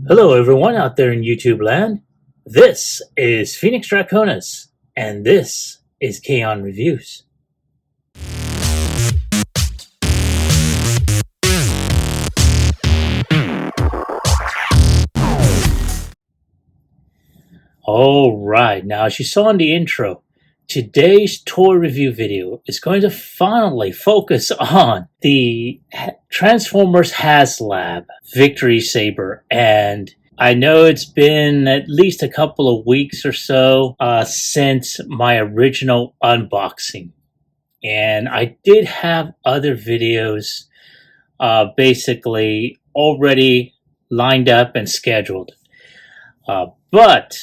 Hello, everyone out there in YouTube land. This is Phoenix Draconis, and this is Kaon Reviews. Alright, now as you saw in the intro, today's toy review video is going to finally focus on the Transformers HasLab Victory Saber, and I know it's been at least a couple of weeks or so since my original unboxing. And I did have other videos basically already lined up and scheduled. But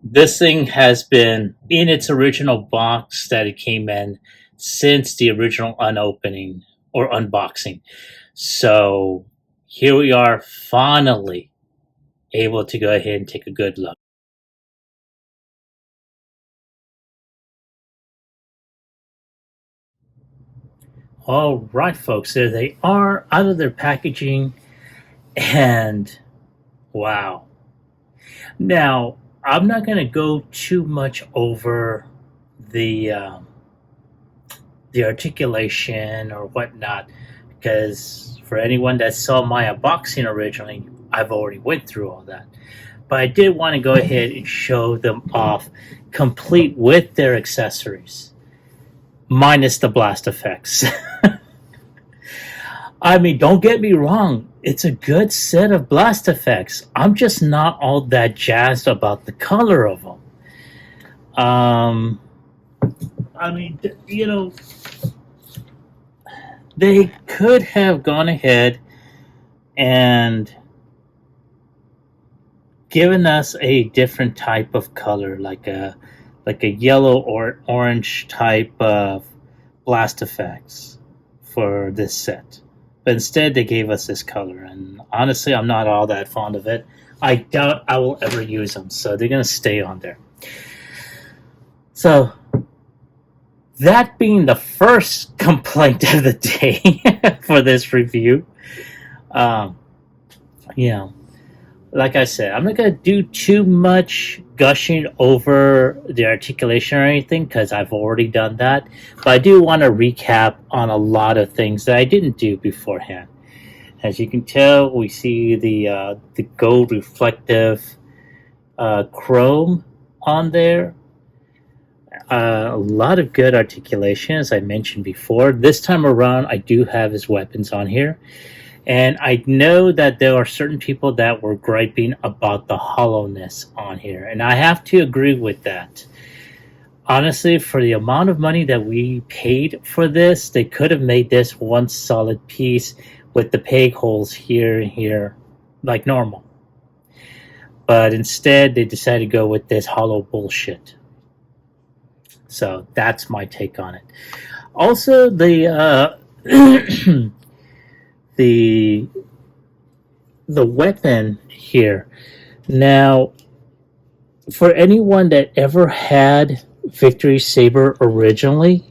this thing has been in its original box that it came in since the original unopening or unboxing. So here we are, finally able to go ahead and take a good look. All right, folks, there they are out of their packaging, and wow. Now, I'm not going to go too much over the articulation or whatnot, because for anyone that saw my unboxing originally, I've already went through all that. But I did want to go ahead and show them off, complete with their accessories, minus the blast effects. I mean, don't get me wrong, it's a good set of blast effects. I'm just not all that jazzed about the color of them. I mean, they could have gone ahead and given us a different type of color, like a yellow or orange type of blast effects for this set. But instead, they gave us this color, and honestly, I'm not all that fond of it. I doubt I will ever use them, so they're going to stay on there. So, that being the first complaint of the day for this review, like I said, I'm not going to do too much gushing over the articulation or anything because I've already done that. But I do want to recap on a lot of things that I didn't do beforehand. As you can tell, we see the gold reflective chrome on there. A lot of good articulation, as I mentioned before. This time around, I do have his weapons on here. And I know that there are certain people that were griping about the hollowness on here. And I have to agree with that. Honestly, for the amount of money that we paid for this, they could have made this one solid piece with the peg holes here and here like normal. But instead, they decided to go with this hollow bullshit. So that's my take on it. Also, the the weapon here. Now, for anyone that ever had Victory Saber originally,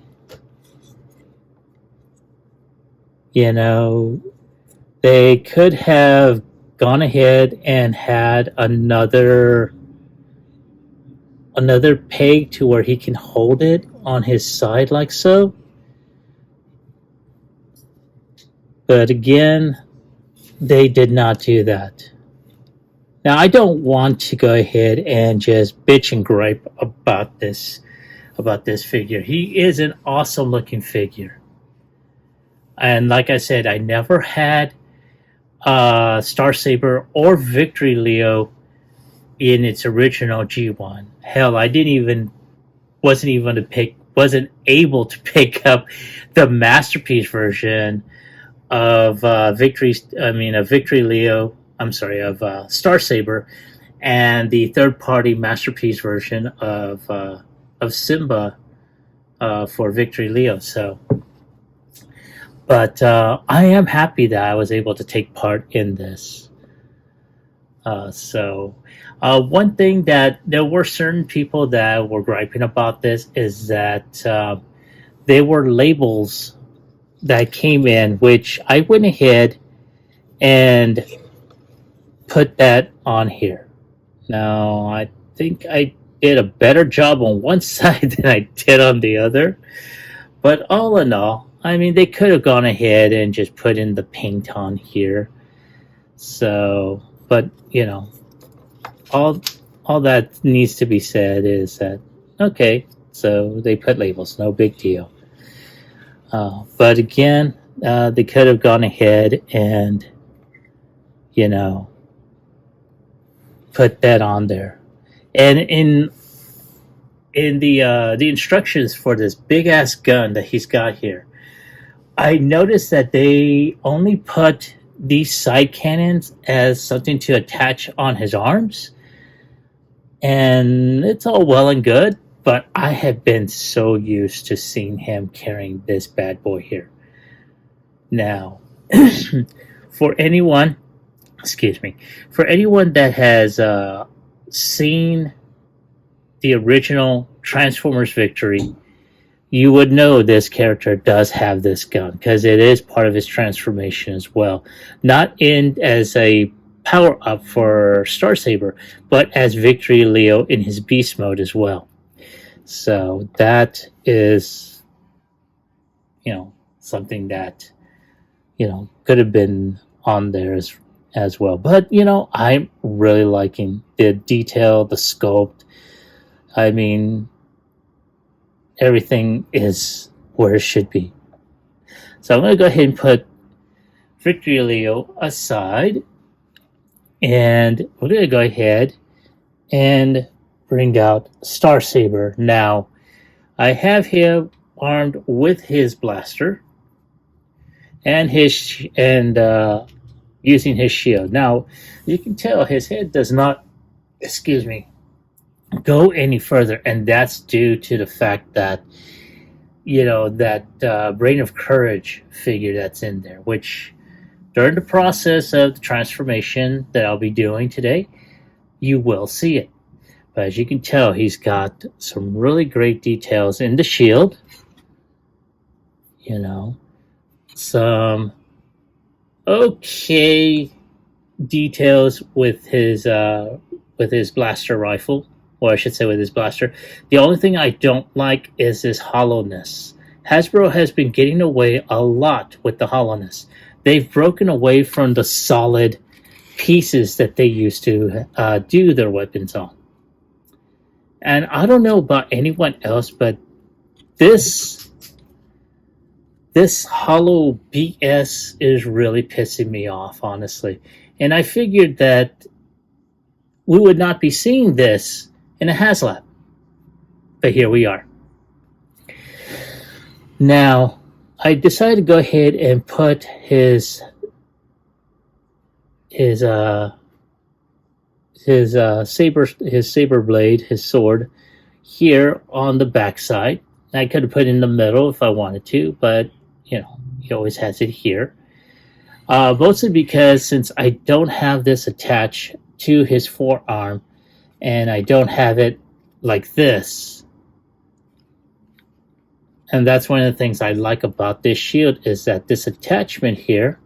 they could have gone ahead and had another peg to where he can hold it on his side like so. But again, they did not do that. Now, I don't want to go ahead and just bitch and gripe about this figure. He is an awesome looking figure. And like I said, I never had Star Saber or Victory Leo in its original G1. Hell, I wasn't able to pick up the masterpiece version of Victory Leo. I'm sorry, of Star Saber, and the third-party masterpiece version of Simba for Victory Leo. So, but I am happy that I was able to take part in this. One thing that there were certain people that were griping about this is that there were labels that came in, which I went ahead and put that on here. Now, I think I did a better job on one side than I did on the other. But all in all, I mean, they could have gone ahead and just put in the paint on here. So, but, you know, all that needs to be said is that, okay, so they put labels, no big deal. But again, they could have gone ahead and, you know, put that on there. And in the instructions for this big ass gun that he's got here, I noticed that they only put these side cannons as something to attach on his arms, and it's all well and good, but I have been so used to seeing him carrying this bad boy here. Now, for anyone that has seen the original Transformers Victory, you would know this character does have this gun because it is part of his transformation as well. Not in as a power up for Star Saber, but as Victory Leo in his beast mode as well. So that is, you know, something that, you know, could have been on there as well. But, you know, I'm really liking the detail, the sculpt. I mean, everything is where it should be. So I'm going to go ahead and put Victory Leo aside. And we're going to go ahead and bring out Star Saber. Now, I have him armed with his blaster and using his shield. Now, you can tell his head does not, go any further, and that's due to the fact that, you know, that Brain of Courage figure that's in there, which during the process of the transformation that I'll be doing today, you will see it. But as you can tell, he's got some really great details in the shield. You know, some okay details with his blaster rifle, or I should say with his blaster. The only thing I don't like is this hollowness. Hasbro has been getting away a lot with the hollowness. They've broken away from the solid pieces that they used to do their weapons on. And I don't know about anyone else, but this hollow BS is really pissing me off, honestly. And I figured that we would not be seeing this in a HasLab. But here we are. Now, I decided to go ahead and put his saber blade, his sword, here on the backside. I could have put it in the middle if I wanted to, but you know, he always has it here. Mostly because since I don't have this attached to his forearm, and I don't have it like this. And that's one of the things I like about this shield is that this attachment here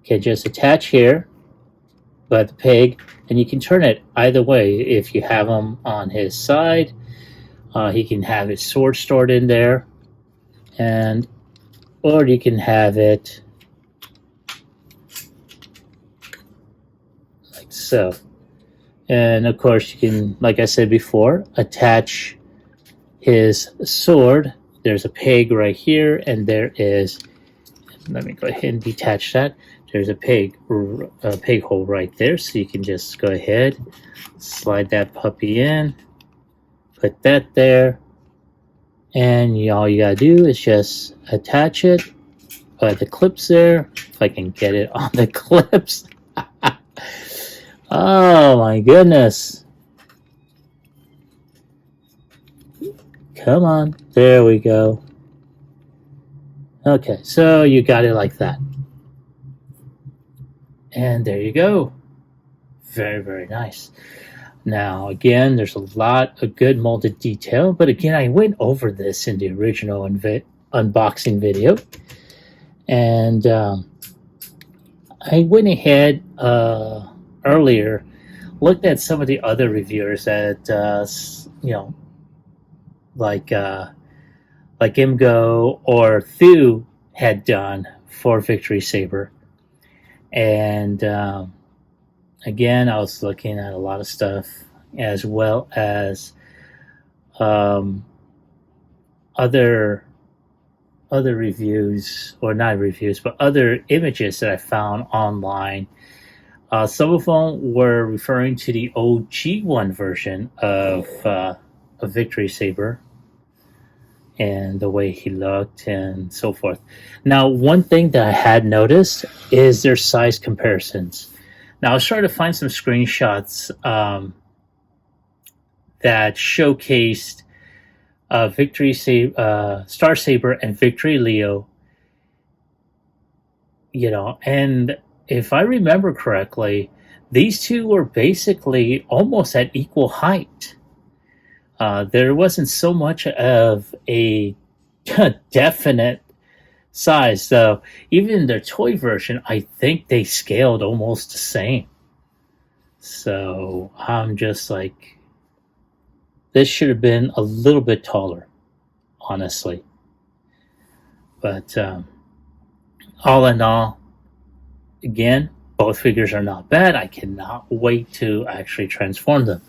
can just attach here by the peg, and you can turn it either way. If you have him on his side, he can have his sword stored in there, or you can have it like so. And of course, you can, like I said before, attach his sword. There's a peg right here, and there is, let me go ahead and detach that. There's a peg hole right there, so you can just go ahead, slide that puppy in, put that there, and all you gotta do is just attach it by the clips there. If I can get it on the clips. Oh my goodness. Come on. There we go. Okay, so you got it like that. And there you go. Very, very nice. Now, again, there's a lot of good molded detail, but again, I went over this in the original unboxing video. And I went ahead earlier, looked at some of the other reviewers that you know, like Imgo or Thu had done for Victory Saber, and again, I was looking at a lot of stuff as well as um, other reviews, or not reviews, but other images that I found online. Some of them were referring to the OG1 version of a Victory Saber and the way he looked and so forth. Now, one thing that I had noticed is their size comparisons. Now, I was trying to find some screenshots that showcased Star Saber and Victory Leo, and if I remember correctly, these two were basically almost at equal height. There wasn't so much of a definite size, though. Even their toy version, I think they scaled almost the same. So I'm just like, this should have been a little bit taller, honestly. But all in all, again, both figures are not bad. I cannot wait to actually transform them.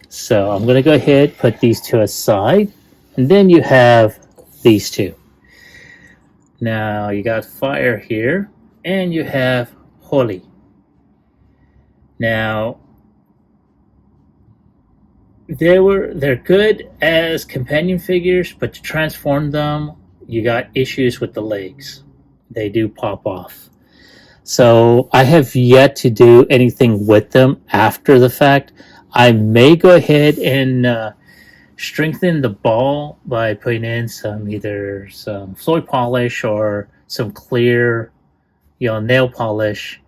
So I'm going to go ahead, put these two aside, and then you have these two. Now you got Fire here, and you have Holi. Now they're good as companion figures, but to transform them, you got issues with the legs. They do pop off. So I have yet to do anything with them after the fact. I may go ahead and strengthen the ball by putting in either some floor polish or some clear, nail polish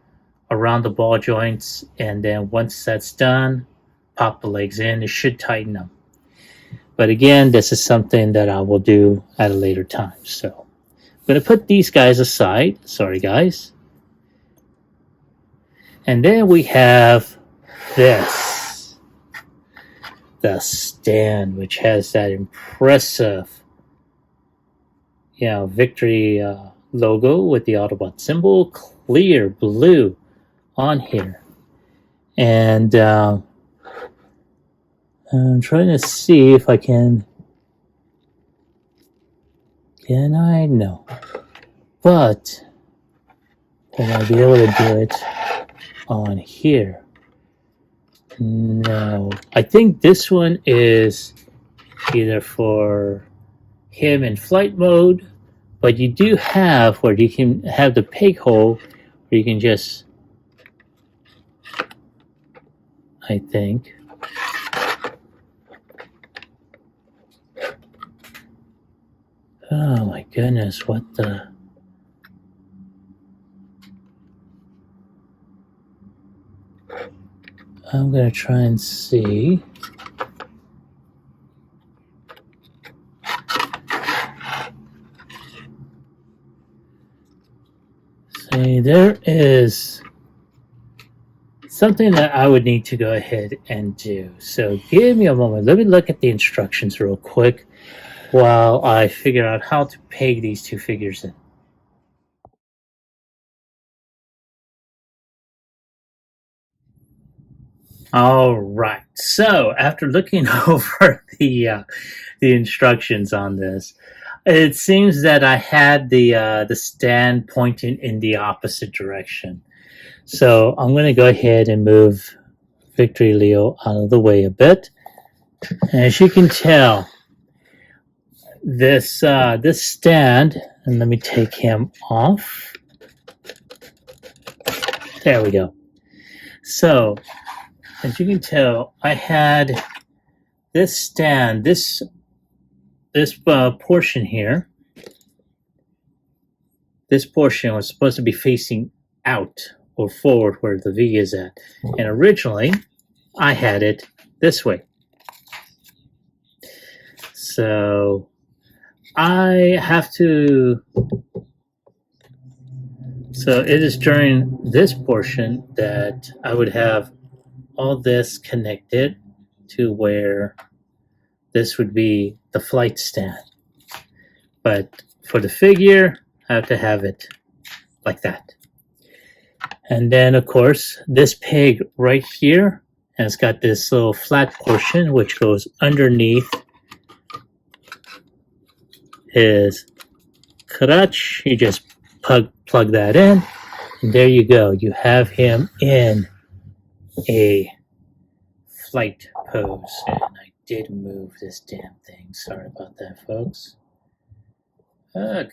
around the ball joints, and then once that's done, pop the legs in. It should tighten them. But again, this is something that I will do at a later time. So I'm going to put these guys aside. Sorry, guys. And then we have this, the stand, which has that impressive, Victory logo with the Autobot symbol, clear blue on here. And I'm trying to see if I can. Can I? No. But can I be able to do it on here? No. I think this one is either for him in flight mode, but you do have where you can have the peg hole where you can just, I think. Oh my goodness, what the... I'm going to try and see. See, there is something that I would need to go ahead and do. So give me a moment. Let me look at the instructions real quick while I figure out how to peg these two figures in. All right. So after looking over the instructions on this, it seems that I had the stand pointing in the opposite direction. So I'm going to go ahead and move Victory Leo out of the way a bit. And as you can tell, this stand, and let me take him off. There we go. So as you can tell, I had this stand, this portion here. This portion was supposed to be facing out or forward where the V is at. And originally, I had it this way. So I have to So it is during this portion that I would have all this connected to where this would be the flight stand. But for the figure, I have to have it like that. And then, of course, this peg right here has got this little flat portion which goes underneath his crutch. You just plug that in, and there you go. You have him in a flight pose. And I did move this damn thing. Sorry about that, folks. Ugh.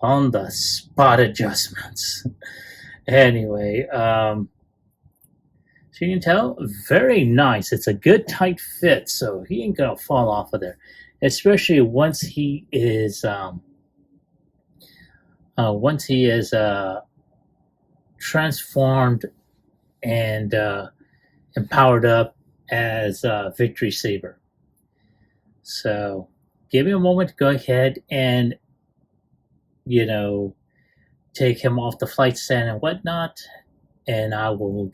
On the spot adjustments. Anyway, so you can tell, very nice. It's a good tight fit, so he ain't gonna fall off of there. Especially once he is transformed and powered up as Victory Saber. So give me a moment to go ahead and take him off the flight stand and whatnot, and I will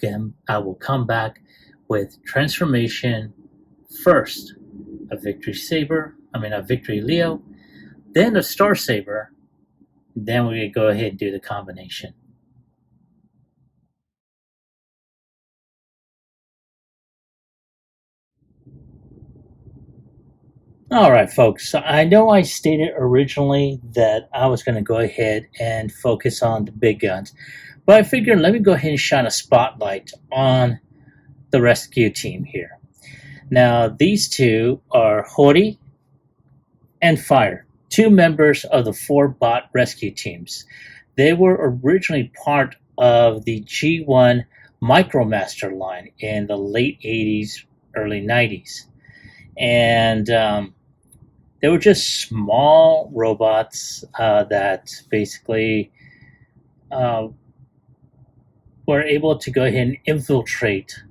come back with transformation first, a Victory Saber, a Victory Leo, then a Star Saber, then we go ahead and do the combination. All right, folks. I know I stated originally that I was going to go ahead and focus on the big guns, but I figured let me go ahead and shine a spotlight on the rescue team here. Now, these two are Holi and Fire, two members of the 4-bot rescue teams. They were originally part of the G1 Micromaster line in the late 80s, early 90s. And they were just small robots that basically were able to go ahead and infiltrate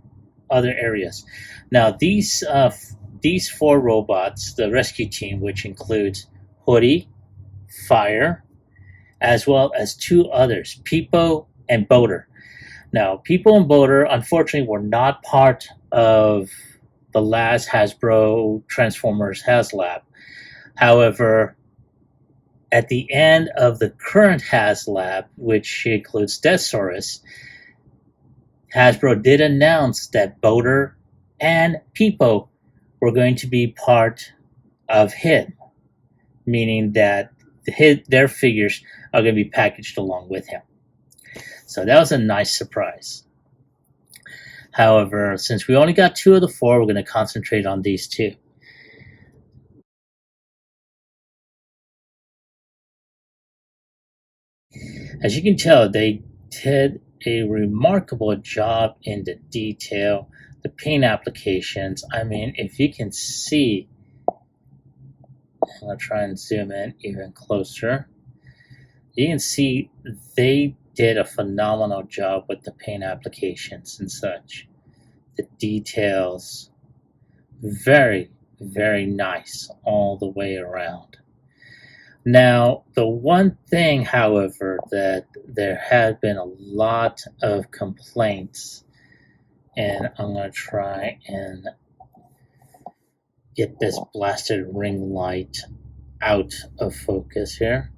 other areas. Now, these 4 robots, the rescue team, which includes Holi, Fire, as well as 2 others, Peepo and Boater. Now, Peepo and Boater, unfortunately, were not part of the last Hasbro Transformers HasLab. However, at the end of the current HasLab, which includes Deathsaurus, Hasbro did announce that Boater and Peepo were going to be part of him, meaning that their figures are going to be packaged along with him. So that was a nice surprise. However, since we only got 2 of the 4, we're going to concentrate on these 2. As you can tell, they did a remarkable job in the detail, the paint applications. If you can see, I'm going to try and zoom in even closer. You can see they did a phenomenal job with the paint applications and such. The details, very, very nice all the way around. Now, the one thing, however, that there had been a lot of complaints, and I'm going to try and get this blasted ring light out of focus here.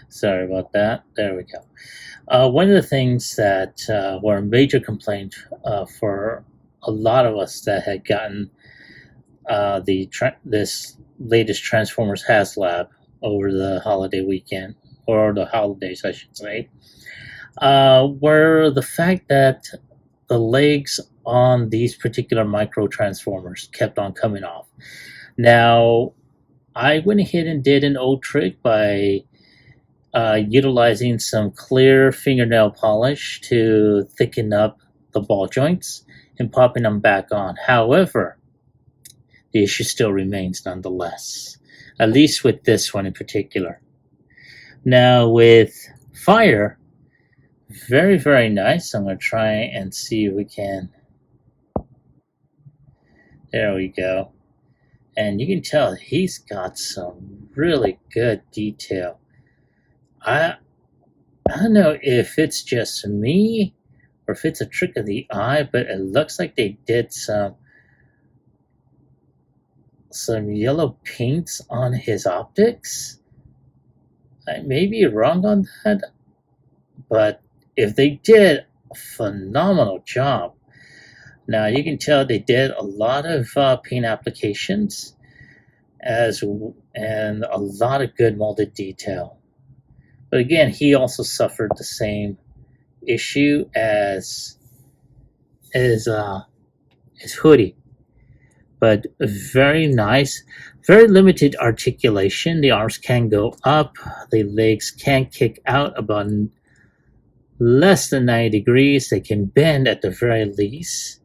Sorry about that. There we go. One of the things that were a major complaint for a lot of us that had gotten this latest Transformers HasLab over the holiday weekend, or the holidays, I should say, were the fact that the legs on these particular micro Transformers kept on coming off. Now, I went ahead and did an old trick by utilizing some clear fingernail polish to thicken up the ball joints and popping them back on. However, the issue still remains nonetheless, at least with this one in particular. Now, with Fire, very, very nice. I'm going to try and see if we can. There we go. And you can tell he's got some really good detail. I don't know if it's just me or if it's a trick of the eye, but it looks like they did some yellow paints on his optics. I may be wrong on that, but if they did, a phenomenal job. Now you can tell they did a lot of paint applications and a lot of good molded detail. But again, he also suffered the same issue as Holi. But very nice, very limited articulation. The arms can go up, the legs can kick out about less than 90 degrees. They can bend at the very least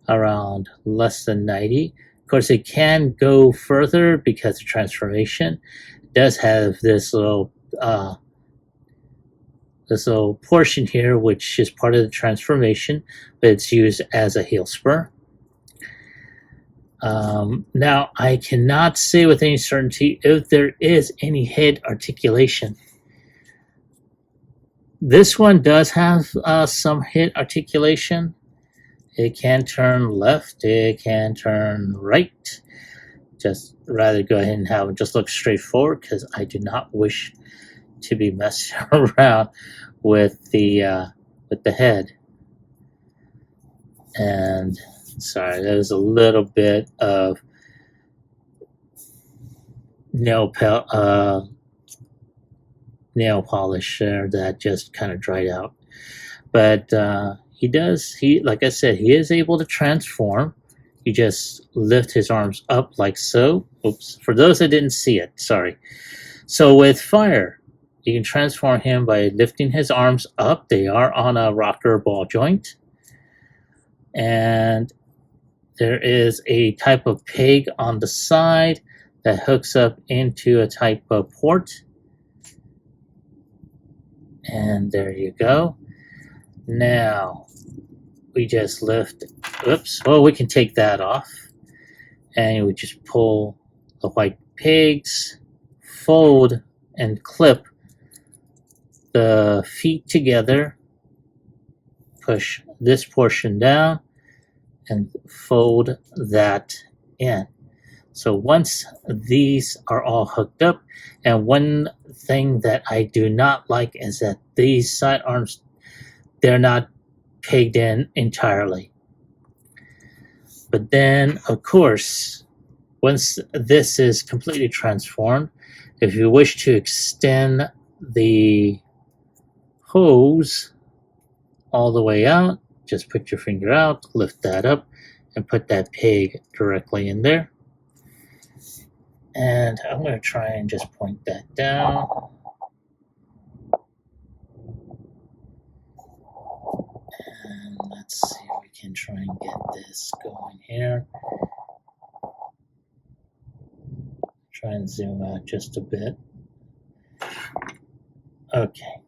around less than 90. Of course, it can go further because the transformation does have this little portion here, which is part of the transformation, but it's used as a heel spur. Now, I cannot say with any certainty if there is any head articulation. This one does have some head articulation. It can turn left, it can turn right. Just rather go ahead and have it just look straight forward because I do not wish to be messing around with the head. And sorry, there's a little bit of nail polish there that just kind of dried out. But like I said, he is able to transform. You just lift his arms up like so. Oops, for those that didn't see it, sorry. So with fire, you can transform him by lifting his arms up. They are on a rocker ball joint. And there is a type of peg on the side that hooks up into a type of port. And there you go. Now, we just lift, we can take that off. And we just pull the white pegs, fold and clip the feet together, push this portion down, and fold that in. So once these are all hooked up, and one thing that I do not like is that these side arms, they're not pegged in entirely. But then, of course, once this is completely transformed, if you wish to extend the hose all the way out, just put your finger out, lift that up, and put that peg directly in there. And I'm going to try and just point that down. And let's see if we can try and get this going here. Try and zoom out just a bit. Okay.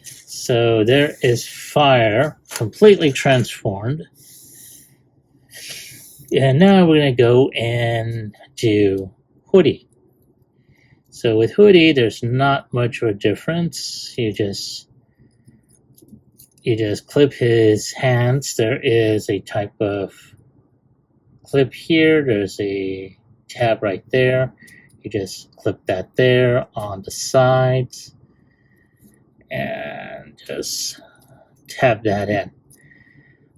So there is fire completely transformed. And now we're going to go and do Holi. So with Holi, there's not much of a difference. You just clip his hands. There is a type of clip here. There's a tab right there. You just clip that there on the sides and just tab that in.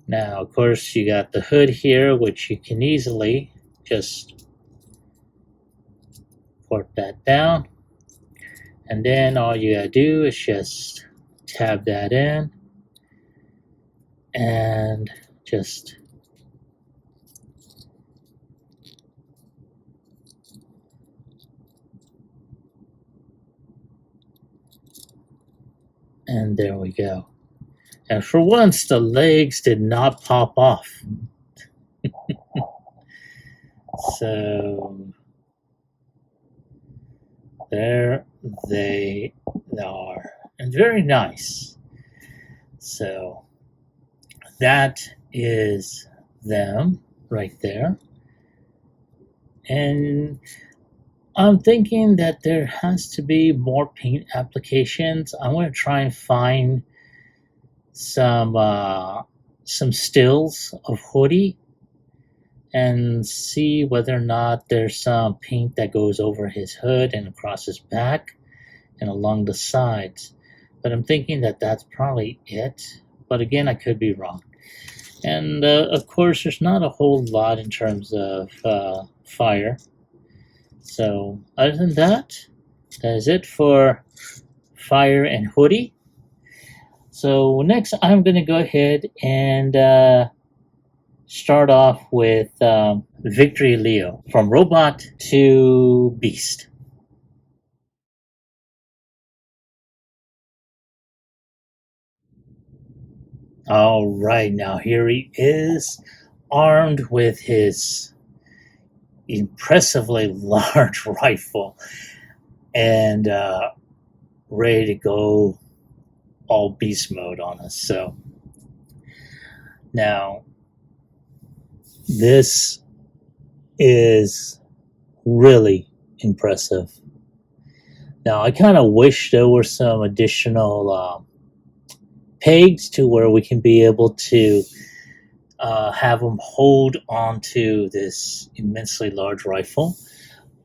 Now, of course, you got the hood here, which you can easily just port that down. And then all you gotta do is just tab that in and just and there we go. And for once, the legs did not pop off. So there they are. And very nice. So that is them right there. And I'm thinking that there has to be more paint applications. I'm going to try and find some stills of Holi and see whether or not there's some paint that goes over his hood and across his back and along the sides. But I'm thinking that that's probably it. But again, I could be wrong. And of course, there's not a whole lot in terms of fire. So other than that, that is it for fire and Holi. So next, I'm going to go ahead and start off with Victory Leo, from robot to beast. All right, now here he is, armed with his impressively large rifle and ready to go all beast mode on us. So now this is really impressive. Now I kind of wish there were some additional pegs to where we can be able to have them hold onto this immensely large rifle.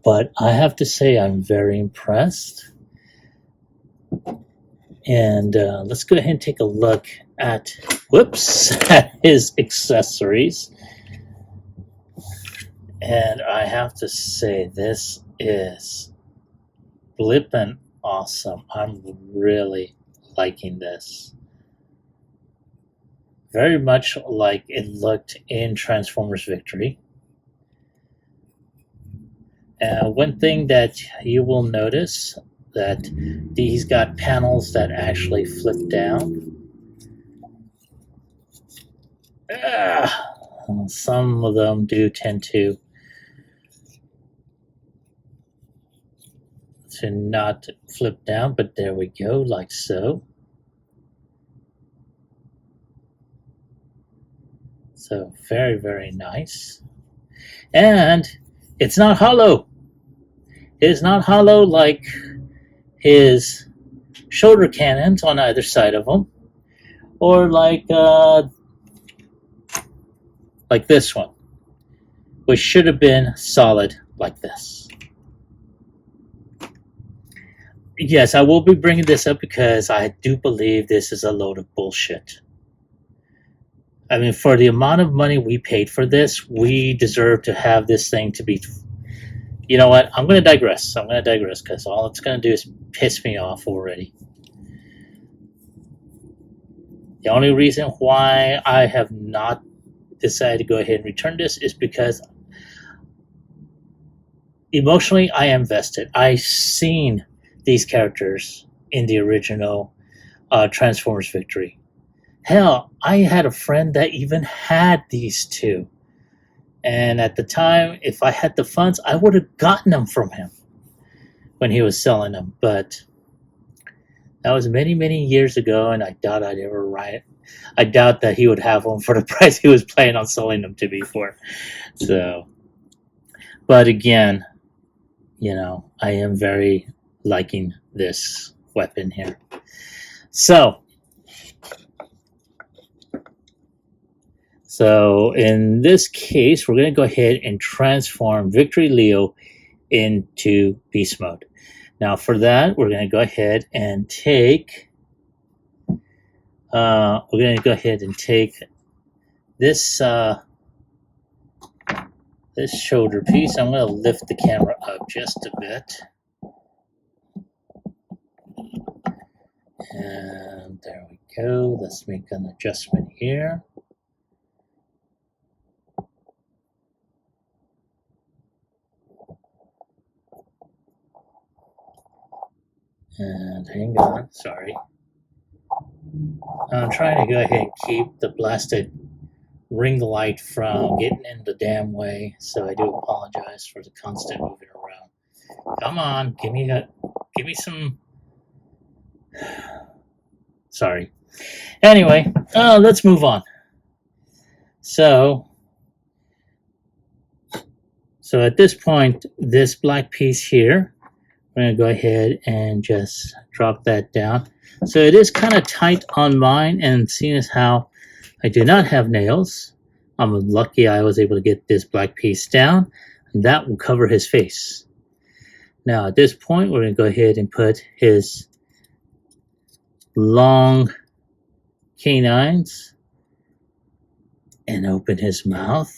But I have to say I'm very impressed. And let's go ahead and take a look at, at his accessories. And I have to say, this is flippin' awesome. I'm really liking this. Very much like it looked in Transformers Victory. One thing that you will notice, that these got panels that actually flip down. Some of them do tend to not flip down, but there we go, like so. So very, very nice. And it's not hollow. It is not hollow like his shoulder cannons on either side of him, or like this one, which should have been solid like this. Yes, I will be bringing this up because I do believe this is a load of bullshit. I mean, for the amount of money we paid for this, we deserve to have this thing to be... You know what? I'm going to digress. Because all it's going to do is piss me off already. The only reason why I have not decided to go ahead and return this is because emotionally I am vested. I've seen these characters in the original Transformers Victory. Hell, I had a friend that even had these two. And at the time, if I had the funds, I would have gotten them from him when he was selling them. But that was many, many years ago, and I doubt I'd ever write. I doubt that he would have them for the price he was planning on selling them to me for. So, but again, you know, I am very liking this weapon here. So in this case, we're going to go ahead and transform Victory Leo into beast mode. Now for that, we're going to go ahead and take this this shoulder piece. I'm going to lift the camera up just a bit. And there we go. Let's make an adjustment here. And hang on, sorry. I'm trying to go ahead and keep the blasted ring light from getting in the damn way, so I do apologize for the constant moving around. Come on, give me some... Sorry. Anyway, let's move on. So So at this point, this black piece here, we're going to go ahead and just drop that down. So it is kind of tight on mine, and seeing as how I do not have nails, I'm lucky I was able to get this black piece down, and that will cover his face. Now at this point, we're going to go ahead and put his long canines and open his mouth.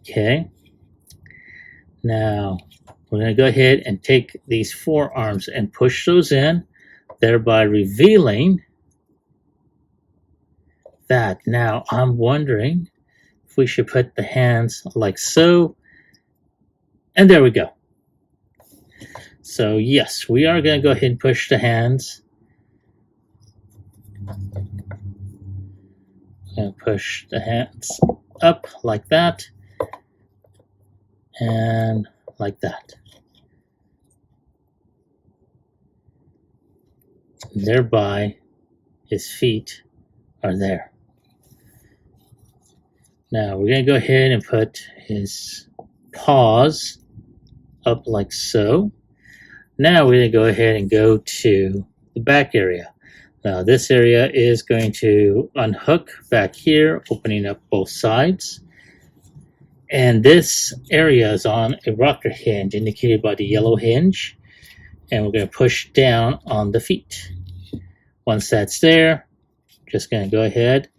Okay. Now we're going to go ahead and take these forearms and push those in, thereby revealing that. Now I'm wondering if we should put the hands like so. And there we go. So yes, we are going to go ahead and push the hands. And push the hands up like that and like that. Thereby, his feet are there. Now we're going to go ahead and put his paws up like so. Now we're going to go ahead and go to the back area. Now this area is going to unhook back here, opening up both sides. And this area is on a rocker hinge indicated by the yellow hinge. And we're going to push down on the feet. Once that's there, just going to go ahead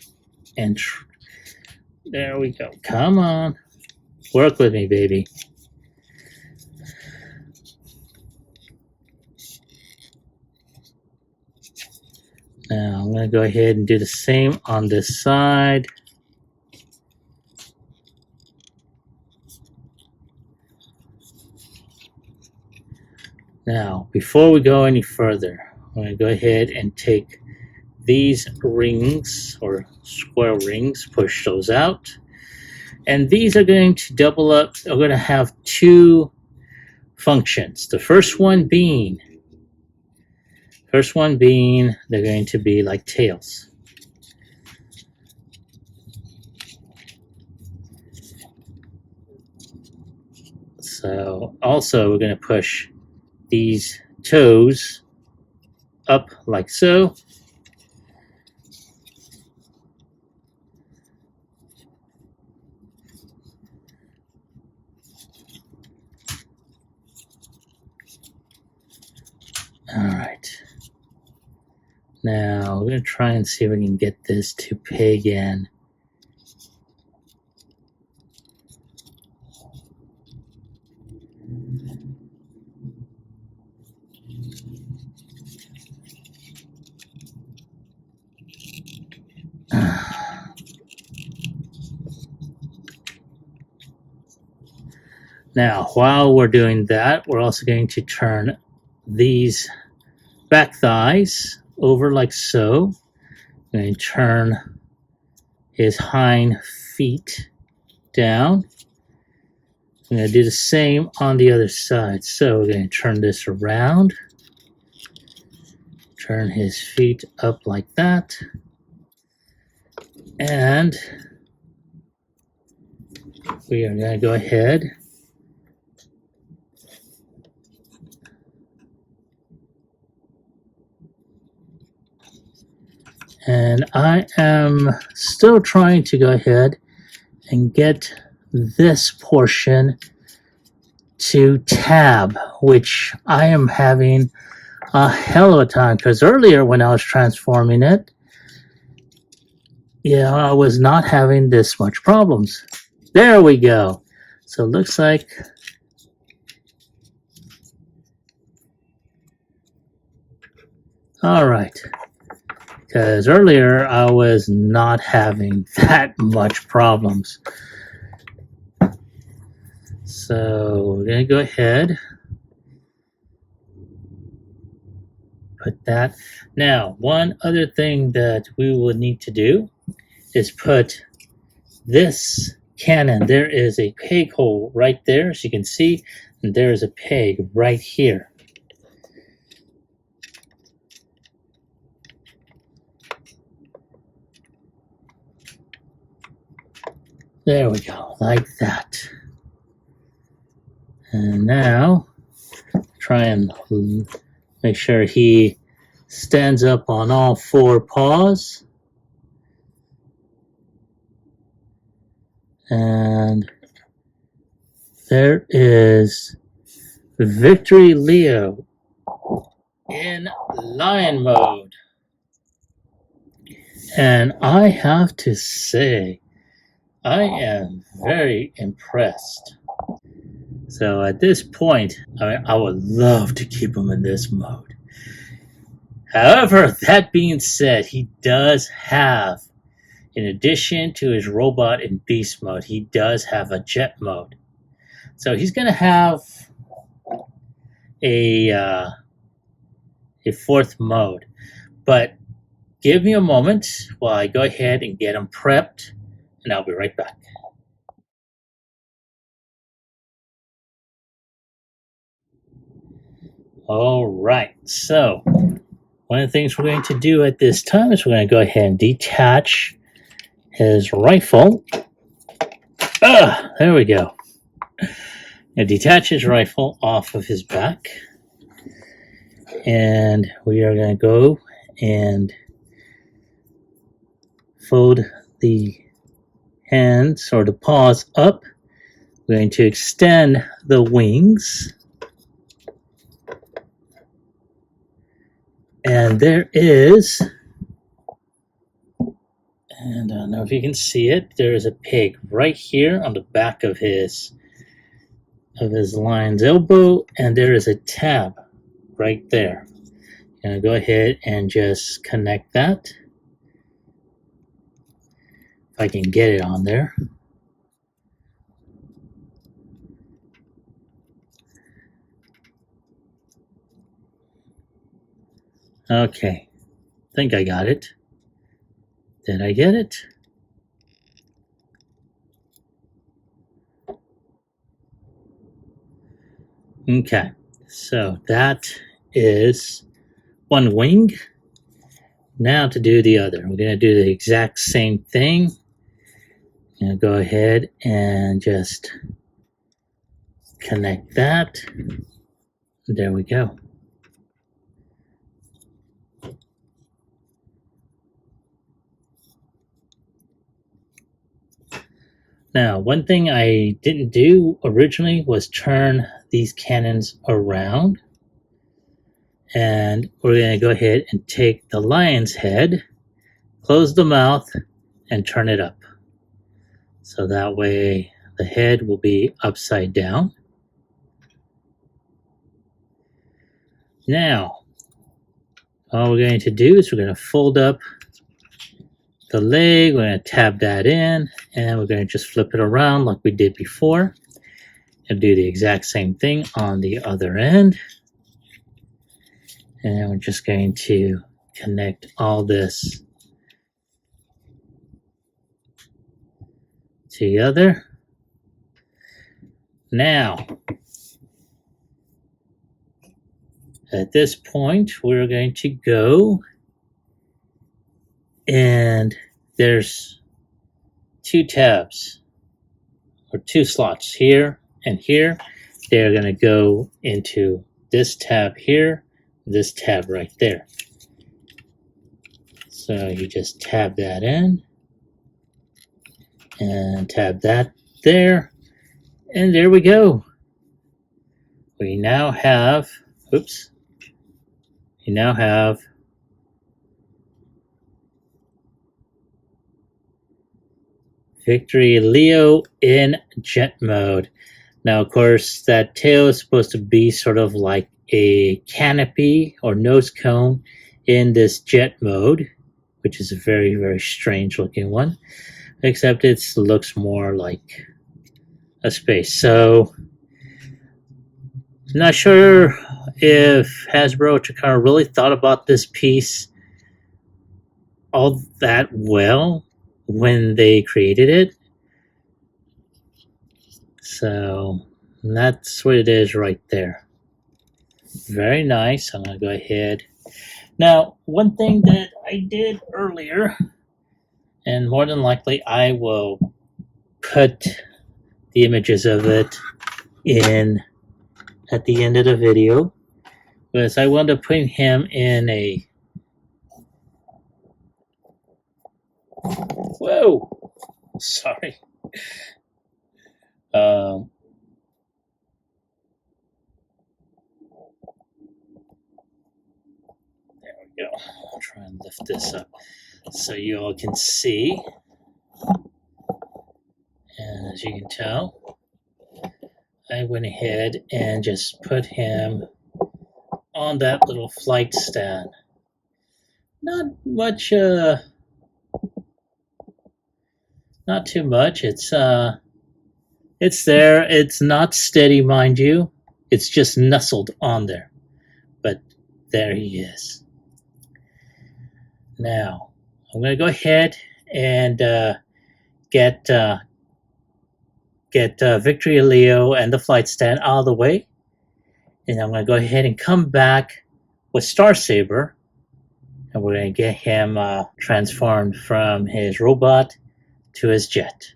and there we go. Come on. Work with me, baby. Now I'm going to go ahead and do the same on this side. Now, before we go any further, I'm going to go ahead and take these rings or square rings, push those out. And these are going to double up. Are going to have two functions. The first one being they're going to be like tails. So also we're going to push these toes up like so. All right. Now we're going to try and see if we can get this to peg in. Now, while we're doing that, we're also going to turn these back thighs over like so. I'm going to turn his hind feet down. I'm going to do the same on the other side. So we're going to turn this around. Turn his feet up like that. And we are going to go ahead and I am still trying to go ahead and get this portion to tab, which I am having a hell of a time, because earlier when I was transforming it, yeah, I was not having this much problems. There we go. So it looks like all right, because earlier I was not having that much problems. So we're going to go ahead, put that. Now, one other thing that we will need to do is put this cannon. There is a peg hole right there, as you can see, and there is a peg right here. There we go, like that. And now, try and make sure he stands up on all four paws. And there is Victory Leo in lion mode. And I have to say, I am very impressed. So at this point, I would love to keep him in this mode. However, that being said, he does have, in addition to his robot and beast mode, he does have a jet mode. So he's going to have a fourth mode. But give me a moment while I go ahead and get him prepped, and I'll be right back. All right, so one of the things we're going to do at this time is we're going to go ahead and detach his rifle. There we go. Now detach his rifle off of his back, and we are going to go and fold the hands or the paws up. We're going to extend the wings. And there is, and I don't know if you can see it, there is a pig right here on the back of his lion's elbow, and there is a tab right there. I'm going to go ahead and just connect that. If I can get it on there. Okay, I think I got it. Did I get it? Okay, so that is one wing. Now to do the other, we're going to do the exact same thing. I'm going to go ahead and just connect that. There we go. Now, one thing I didn't do originally was turn these cannons around. And we're going to go ahead and take the lion's head, close the mouth, and turn it up. So that way the head will be upside down. Now, all we're going to do is we're going to fold up the leg, we're going to tab that in, and we're going to just flip it around like we did before. And do the exact same thing on the other end. And we're just going to connect all this together. Now, at this point, we're going to go, and there's two tabs or two slots here and here. They're going to go into this tab here, this tab right there. So you just tab that in and tab that there, and there we go. We now have, oops, we now have Victory Leo in jet mode. Now, of course, that tail is supposed to be sort of like a canopy or nose cone in this jet mode, which is a very, very strange looking one, except it looks more like a space. So, I'm not sure if Hasbro Chakara really thought about this piece all that well when they created it. So that's what it is right there. Very nice. I'm going to go ahead. Now, one thing that I did earlier, and more than likely I will put the images of it in at the end of the video, because I wound up putting him in a whoa, sorry. Um, there we go. I'll try and lift this up so you all can see. And as you can tell, I went ahead and just put him on that little flight stand. Not much, not too much. It's there. It's not steady, mind you. It's just nestled on there. But there he is. Now, I'm going to go ahead and get Victory Leo and the flight stand out of the way. And I'm going to go ahead and come back with Star Saber. And we're going to get him transformed from his robot to his jet.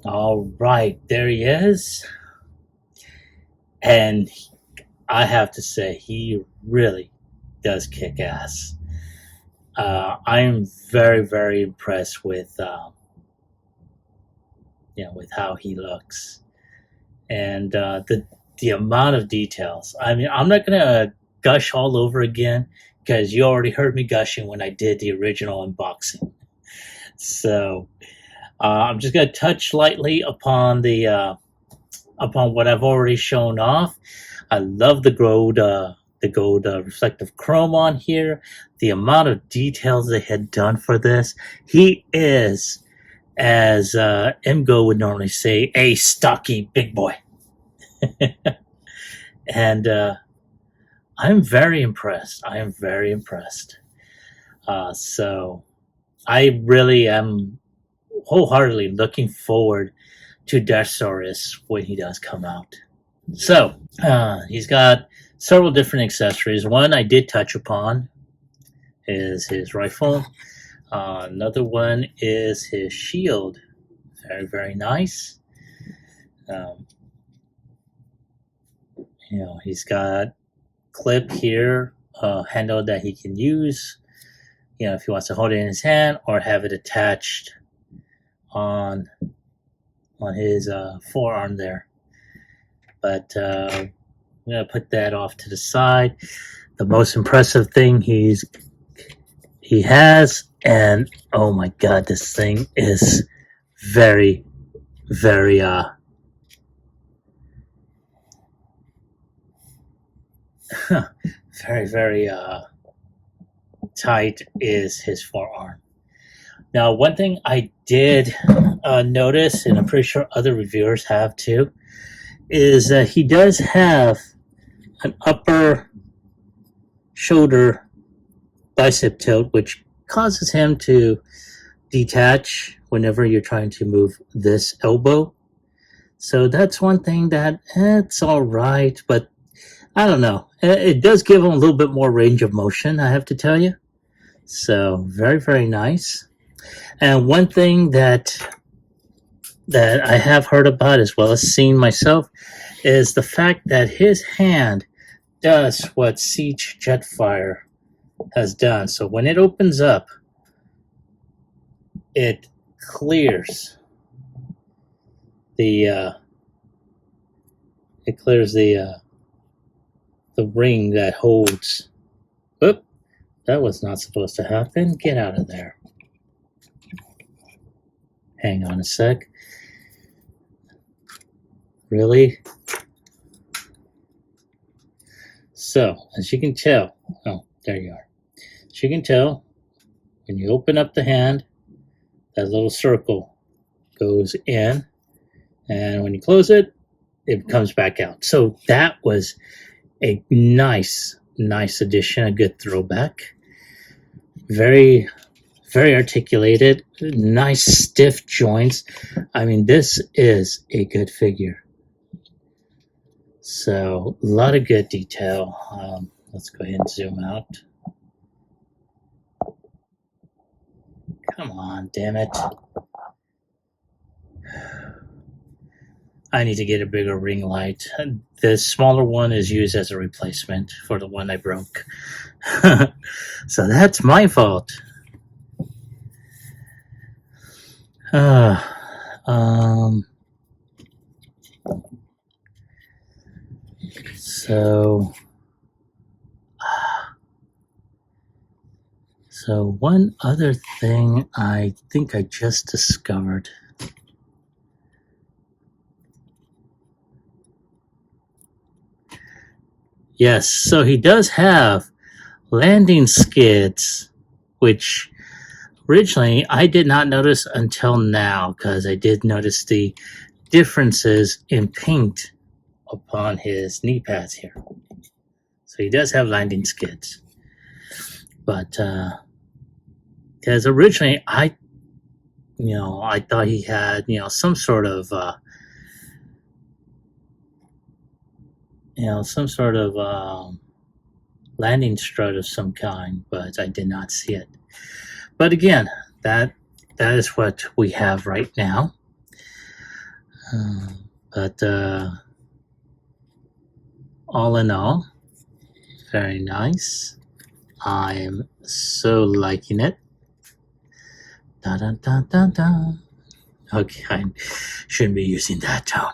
All right, there he is. And I have to say, he really does kick ass. I am very, very impressed with, with how he looks, and the amount of details. I mean, I'm not gonna gush all over again because you already heard me gushing when I did the original unboxing. So I'm just gonna touch lightly upon upon what I've already shown off. I love the gold reflective chrome on here. The amount of details they had done for this. He is, as MGO would normally say, a stocky big boy. And I'm very impressed. I am very impressed. So I really am wholeheartedly looking forward to Dasaurus when he does come out. So he's got several different accessories. One I did touch upon is his rifle. Another one is his shield. Very, very nice. He's got clip here, handle that he can use, if he wants to hold it in his hand or have it attached on his forearm there. But I'm going to put that off to the side. The most impressive thing he has, and oh my god, this thing is very, very very, very tight, is his forearm. Now, one thing I did notice, and I'm pretty sure other reviewers have too, is that he does have an upper shoulder bicep tilt, which causes him to detach whenever you're trying to move this elbow. So that's one thing that it's all right, but I don't know. It does give him a little bit more range of motion, I have to tell you. So very, very nice. And one thing that I have heard about as well as seen myself is the fact that his hand does what Siege Jetfire has done. So when it opens up, it clears the ring that holds. Oop, that was not supposed to happen. Get out of there. Hang on a sec. Really? So, as you can tell, oh, there you are. As you can tell, when you open up the hand, that little circle goes in, and when you close it, it comes back out. So that was a nice addition, a good throwback. Very, very articulated, nice stiff joints. I mean, this is a good figure. So a lot of good detail. Let's go ahead and zoom out. Come on, damn it. I need to get a bigger ring light. The smaller one is used as a replacement for the one I broke. So that's my fault. So one other thing I think I just discovered. Yes, so he does have landing skids, which originally I did not notice until now, because I did notice the differences in paint upon his knee pads here. So he does have landing skids. But because originally I thought he had, some sort of landing strut of some kind, but I did not see it. But again, that is what we have right now. But all in all, very nice. I am so liking it. Da da da da da. Okay, I shouldn't be using that tone.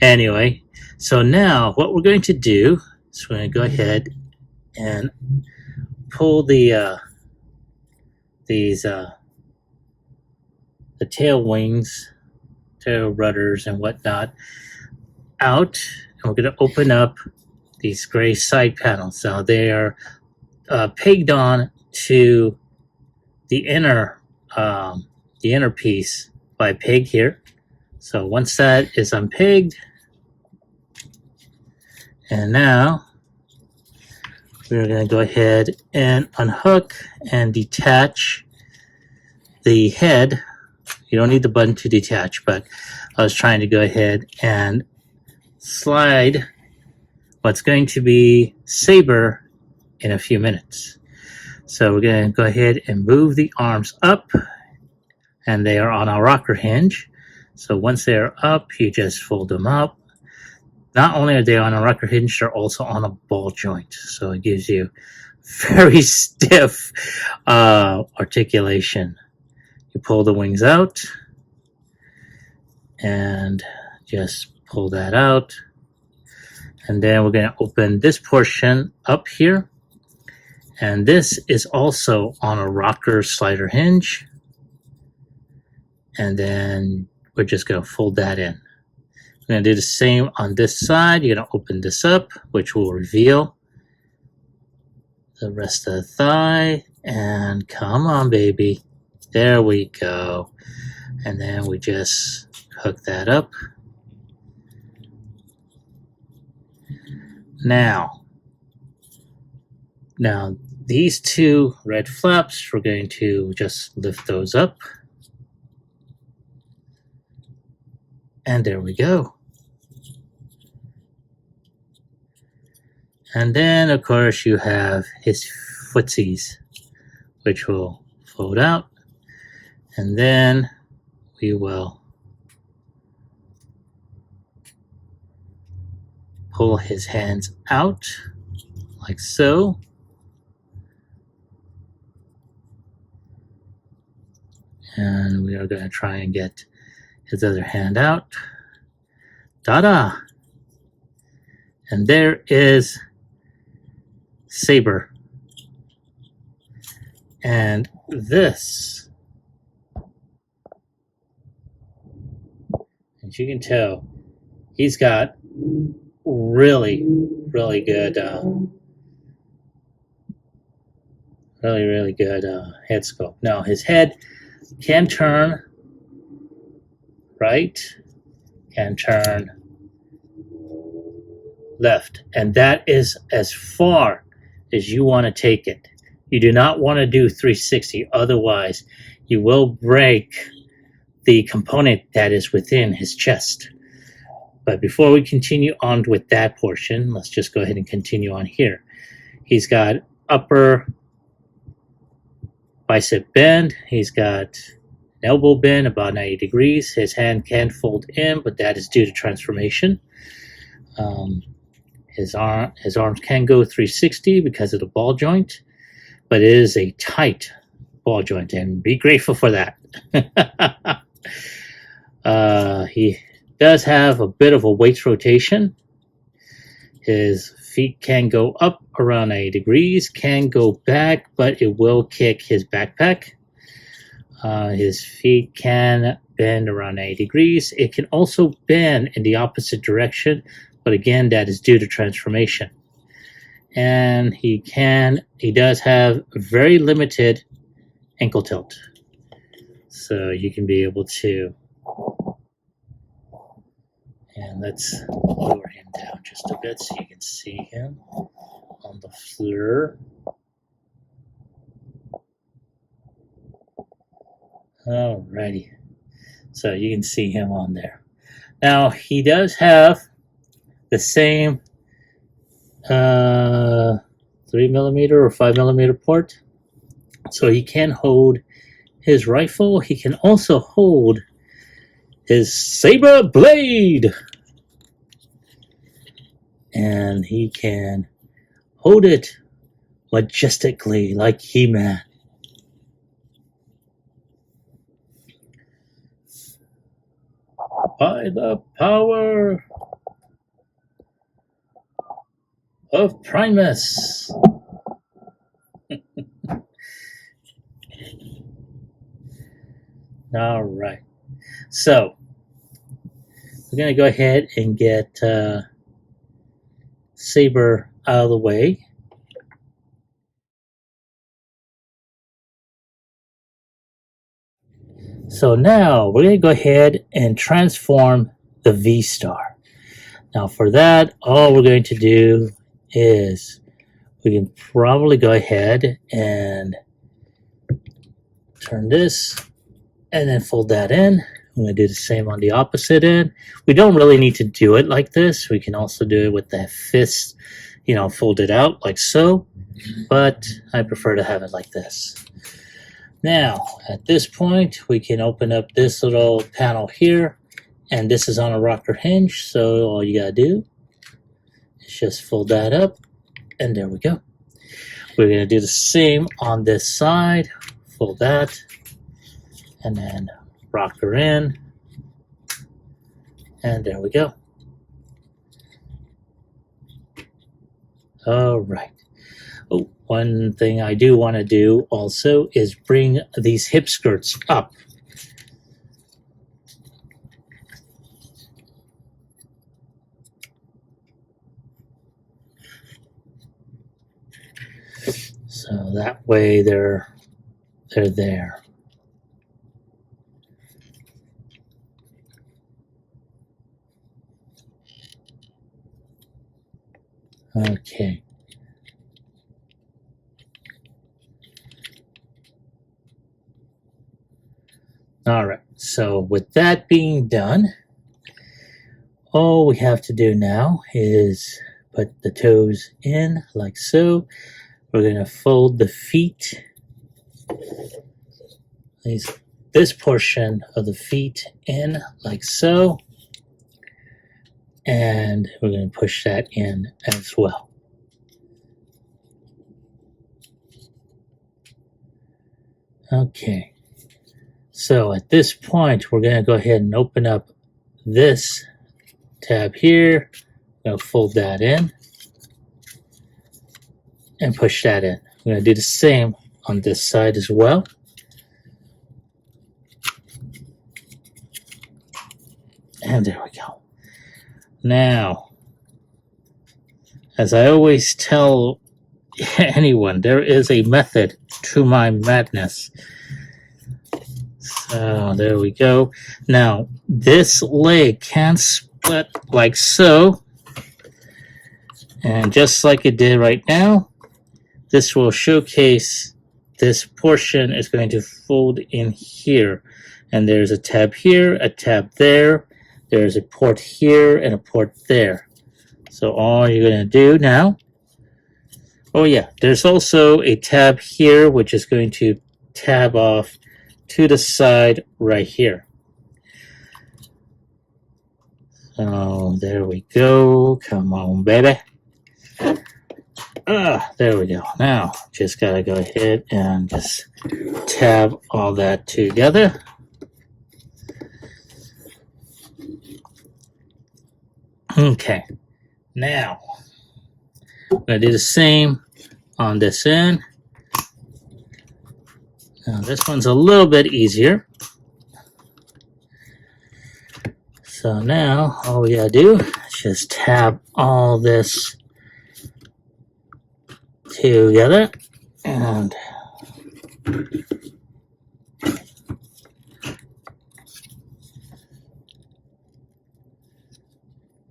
Anyway, so now what we're going to do is we're going to go ahead and pull the tail wings, tail rudders and whatnot out, and we're going to open up these gray side panels. So they are pegged on to the inner piece by a peg here. So once that is unpegged, and now we're going to go ahead and unhook and detach the head. You don't need the button to detach, but I was trying to go ahead and slide what's going to be Saber in a few minutes. So we're going to go ahead and move the arms up, and they are on a rocker hinge. So once they're up, you just fold them up. Not only are they on a rocker hinge, they're also on a ball joint. So it gives you very stiff articulation. You pull the wings out and just pull that out. And then we're going to open this portion up here. And this is also on a rocker slider hinge. And then we're just going to fold that in. We're going to do the same on this side. You're going to open this up, which will reveal the rest of the thigh. And come on, baby. There we go. And then we just hook that up. Now these two red flaps, we're going to just lift those up. And there we go. And then, of course, you have his footsies, which will fold out. And then we will pull his hands out like so. And we are going to try and get his other hand out. Ta-da! And there is Saber. And this, as you can tell, he's got really, really good, really good head sculpt. Now his head can turn right, can turn left, and that is as far as you want to take it. You do not want to do 360, otherwise you will break the component that is within his chest. But before we continue on with that portion, let's just go ahead and continue on here. He's got upper bicep bend. He's got an elbow bend about 90 degrees. His hand can fold in, but that is due to transformation. His arms can go 360 because of the ball joint, but it is a tight ball joint, and be grateful for that. He does have a bit of a weight rotation. His feet can go up around 90 degrees, can go back, but it will kick his backpack. His feet can bend around 90 degrees. It can also bend in the opposite direction, but again, that is due to transformation. And he does have very limited ankle tilt. So you can be able to, and let's lower him down just a bit so you can see him on the floor. Alrighty, so you can see him on there. Now he does have the same 3mm or 5mm port, so he can hold his rifle. He can also hold his Saber blade, and he can hold it majestically like He-Man. By the power of Primus. All right. So we're going to go ahead and get Saber out of the way. So now we're going to go ahead and transform the V-Star. Now for that, all we're going to do is we can probably go ahead and turn this and then fold that in. I'm going to do the same on the opposite end. We don't really need to do it like this. We can also do it with the fist, folded out like so, but I prefer to have it like this. Now, at this point, we can open up this little panel here, and this is on a rocker hinge, so all you gotta do is just fold that up, and there we go. We're gonna do the same on this side, fold that, and then rock her in, and there we go. All right. Oh, one thing I do want to do also is bring these hip skirts up. So that way they're there. Okay. All right, so with that being done, all we have to do now is put the toes in like so. We're going to fold the feet, this portion of the feet in like so, and we're going to push that in as well. Okay. So at this point, we're going to go ahead and open up this tab here. I'm going to fold that in and push that in. I'm going to do the same on this side as well. And there we go. Now, as I always tell anyone, there is a method to my madness. So there we go. Now, this leg can split like so. And just like it did right now, this will showcase this portion is going to fold in here. And there's a tab here, a tab there. There's a port here and a port there. So all you're going to do now, oh yeah, there's also a tab here which is going to tab off to the side right here. Oh, there we go. Come on, baby. There we go. Now, just gotta go ahead and just tab all that together. Okay, now I'm gonna do the same on this end. Now this one's a little bit easier. So now all we gotta do is just tab all this together and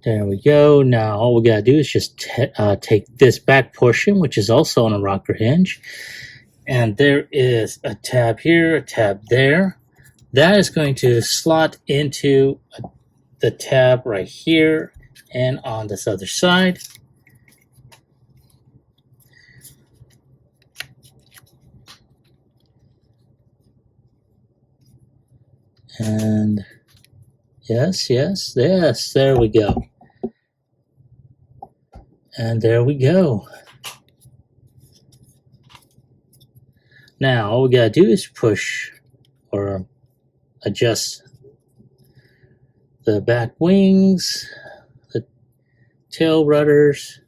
there we go. Now all we gotta do is just take this back portion, which is also on a rocker hinge, and there is a tab here, a tab there. That is going to slot into the tab right here and on this other side. And yes, there we go. And there we go. Now all we gotta do is push or adjust the back wings, the tail rudders,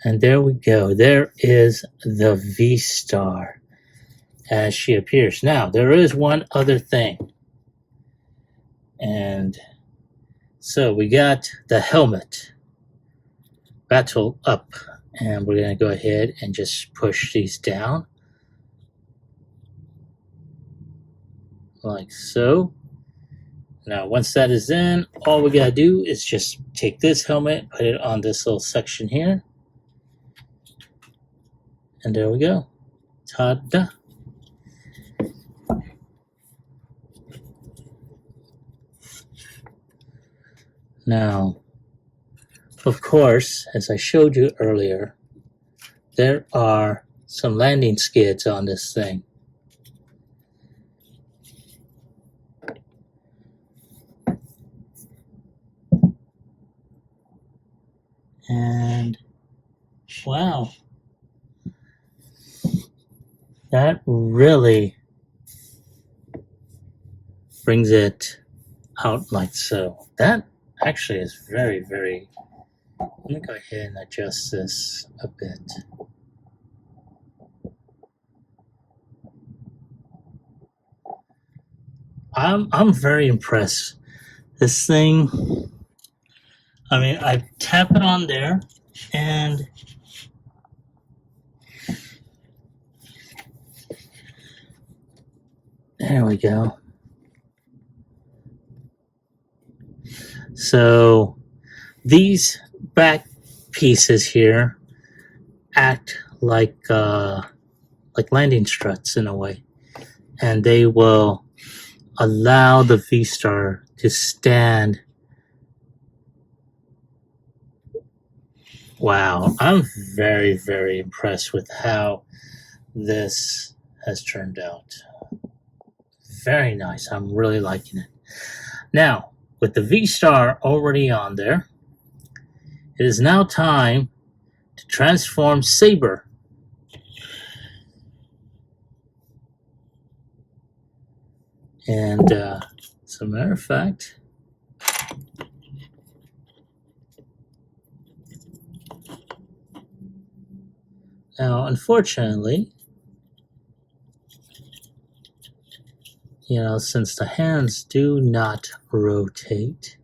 and there we go. There is the V-Star as she appears. Now there is one other thing, and so we got the helmet battle up, and we're going to go ahead and just push these down like so. Now once that is in, all we got to do is just take this helmet, put it on this little section here, and there we go. Ta-da! Now, of course, as I showed you earlier, there are some landing skids on this thing. And wow, that really brings it out like so. That actually is very, very... Let me go ahead and adjust this a bit. I'm very impressed. This thing, I mean, I tap it on there and there we go. So these back pieces here act like landing struts in a way, and they will allow the V-Star to stand. Wow, I'm very, very impressed with how this has turned out. Very nice. I'm really liking it. Now, with the V-Star already on there, it is now time to transform Saber. And as a matter of fact, now unfortunately, you know, since the hands do not rotate,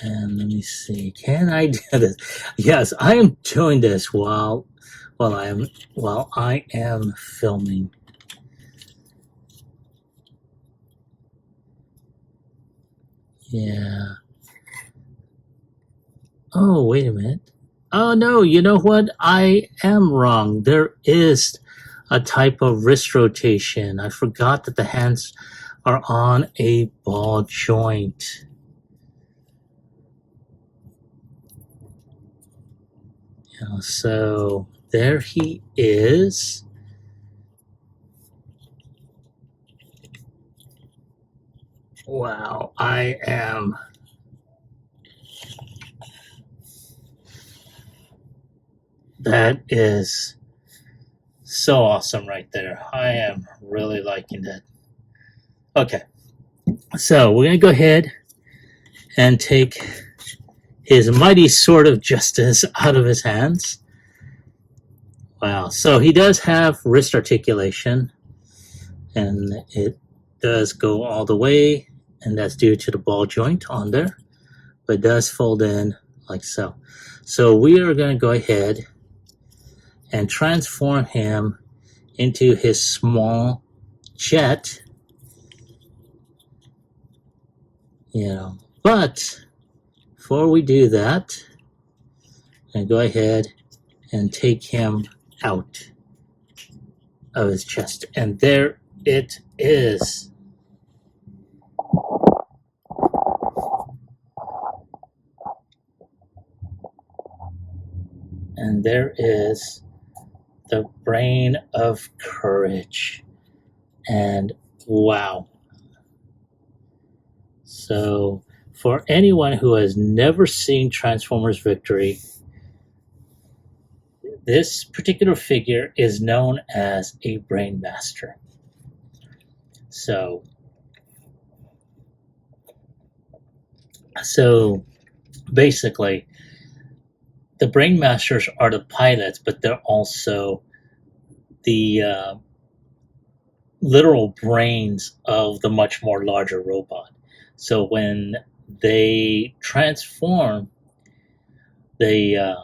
and let me see, can I do this? Yes, I am doing this while I am filming. Yeah. Oh, wait a minute. Oh no, you know what? I am wrong. There is a type of wrist rotation. I forgot that the hands are on a ball joint. So there he is. Wow, that is so awesome right there. I am really liking that. Okay, so we're going to go ahead and take his mighty sword of justice out of his hands. Wow, so he does have wrist articulation, and it does go all the way, and that's due to the ball joint on there, but it does fold in like so. So we are going to go ahead and transform him into his small jet, but before we do that, I'm going to go ahead and take him out of his chest, and there it is. And there is the brain of courage. And wow. So for anyone who has never seen Transformers Victory, this particular figure is known as a Brain Master. So basically, the Brain Masters are the pilots, but they're also the literal brains of the much more larger robot. So when they transform, the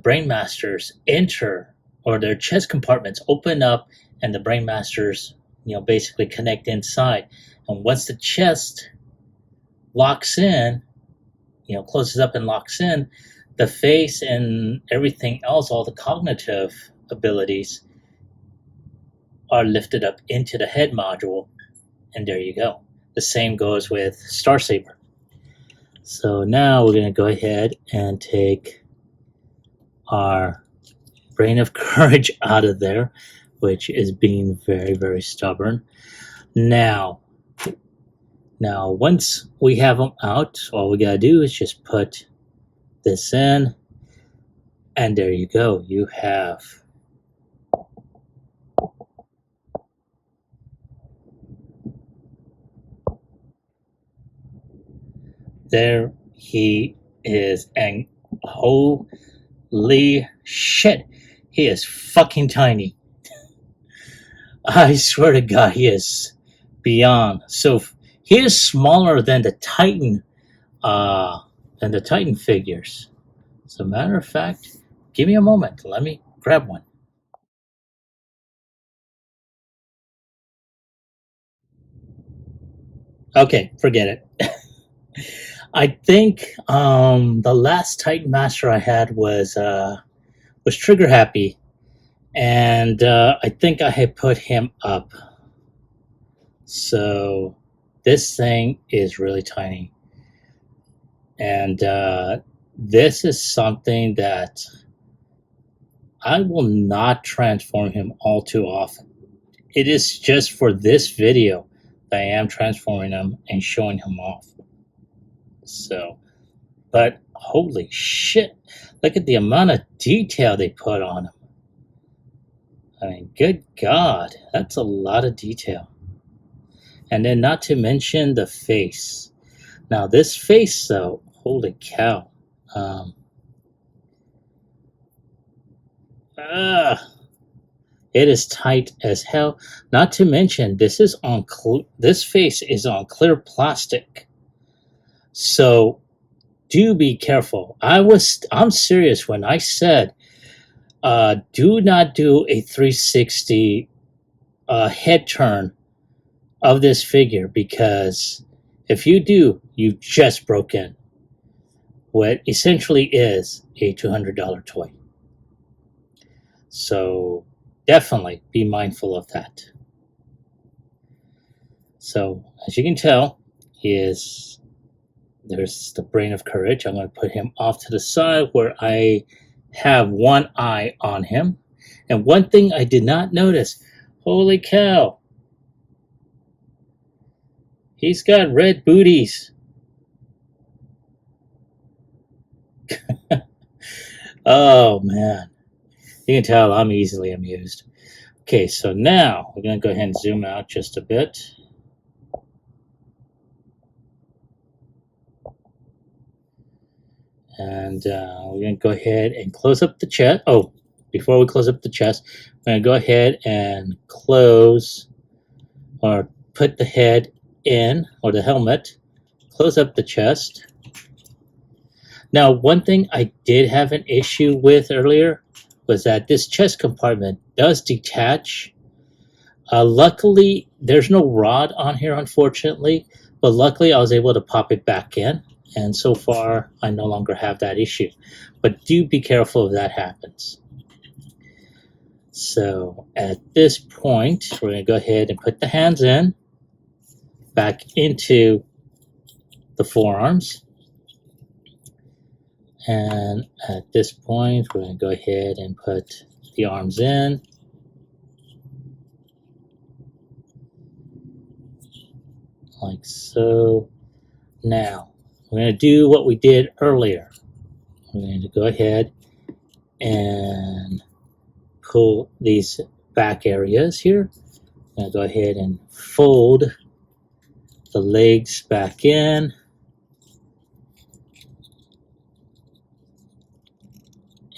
Brain Masters enter, or their chest compartments open up, and the Brain Masters, basically connect inside. And once the chest locks in, closes up and locks in, the face and everything else, all the cognitive abilities, are lifted up into the head module, and there you go. The same goes with Star Saber. So now we're going to go ahead and take our Brain of Courage out of there, which is being very, very stubborn. Now, once we have them out, all we got to do is just put this in, and there you go. You have there he is, and holy shit, he is fucking tiny. I swear to God, he is beyond. So he is smaller than the Titan figures. As a matter of fact, give me a moment. Let me grab one. Okay, forget it. I think the last Titan Master I had was Trigger Happy, and I think I had put him up. So this thing is really tiny, and this is something that I will not transform him all too often. It is just for this video that I am transforming him and showing him off. So, but holy shit, look at the amount of detail they put on him. I mean, good God, that's a lot of detail. And then not to mention the face. Now this face though, holy cow. It is tight as hell. Not to mention this face is on clear plastic. So do be careful. I'm serious when I said do not do a 360 head turn of this figure, because if you do, you just broke in what essentially is a $200 toy. So definitely be mindful of that. So as you can tell, there's the brain of courage. I'm going to put him off to the side where I have one eye on him. And one thing I did not notice, holy cow, he's got red booties. Oh man, you can tell I'm easily amused. Okay, so now we're going to go ahead and zoom out just a bit. And we're going to go ahead and close up the chest. Oh, before we close up the chest, we're going to go ahead and close or put the head in, or the helmet, close up the chest. Now, one thing I did have an issue with earlier was that this chest compartment does detach. Luckily, there's no rod on here, unfortunately, but luckily I was able to pop it back in. And so far, I no longer have that issue. But do be careful if that happens. So at this point, we're going to go ahead and put the hands in, back into the forearms. And at this point, we're going to go ahead and put the arms in. Like so. Now, we're going to do what we did earlier. We're going to go ahead and pull these back areas here. I'm going to go ahead and fold the legs back in.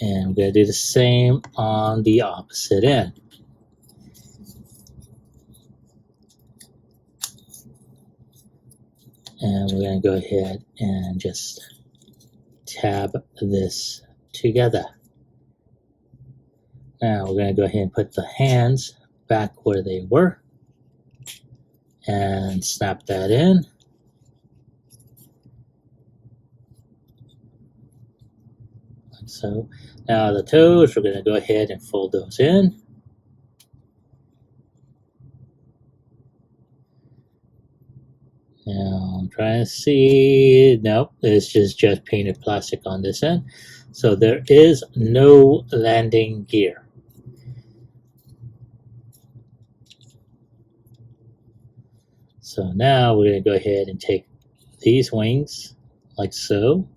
And we're going to do the same on the opposite end. And we're going to go ahead and just tab this together. Now we're going to go ahead and put the hands back where they were and snap that in. Like so. Now the toes, we're going to go ahead and fold those in. Now I'm trying to see, nope, it's just painted plastic on this end. So there is no landing gear. So now we're going to go ahead and take these wings like so.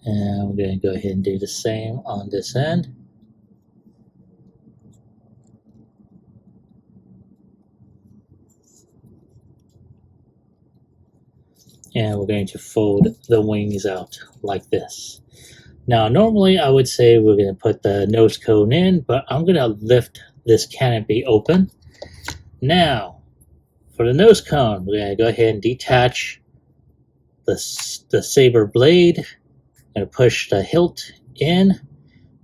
And we're going to go ahead and do the same on this end. And we're going to fold the wings out like this. Now, normally I would say we're going to put the nose cone in, but I'm going to lift this canopy open. Now, for the nose cone, we're going to go ahead and detach the saber blade. I'm going to push the hilt in,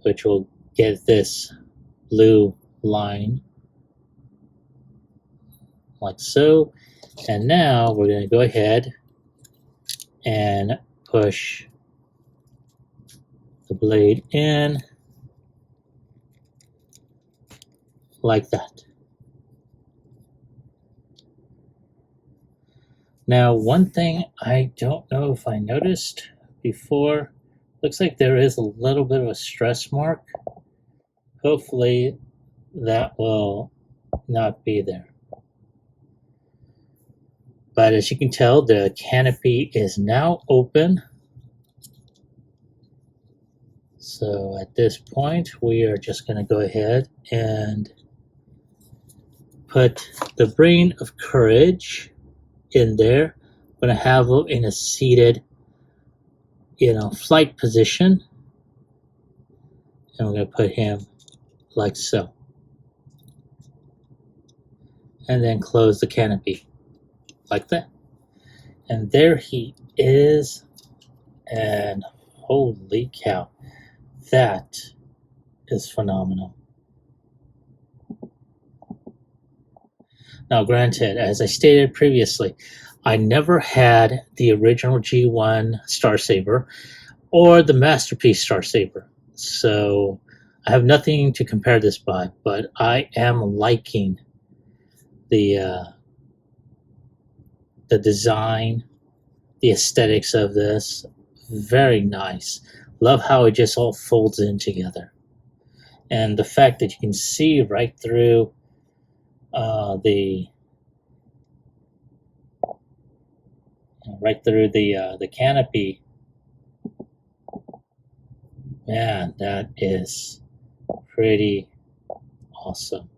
which will get this blue line like so. And now we're going to go ahead and push the blade in like that. Now, one thing I don't know if I noticed before, looks like there is a little bit of a stress mark. Hopefully that will not be there. But as you can tell, the canopy is now open. So at this point, we are just going to go ahead and put the brain of courage in there. I'm going to have him in a seated, flight position. And we're going to put him like so. And then close the canopy like that. And there he is. And holy cow, that is phenomenal. Now, granted, as I stated previously, I never had the original G1 Star Saber or the Masterpiece Star Saber. So I have nothing to compare this by, but I am liking the design, the aesthetics of this. Very nice. Love how it just all folds in together, and the fact that you can see right through the canopy. Man, that is pretty awesome.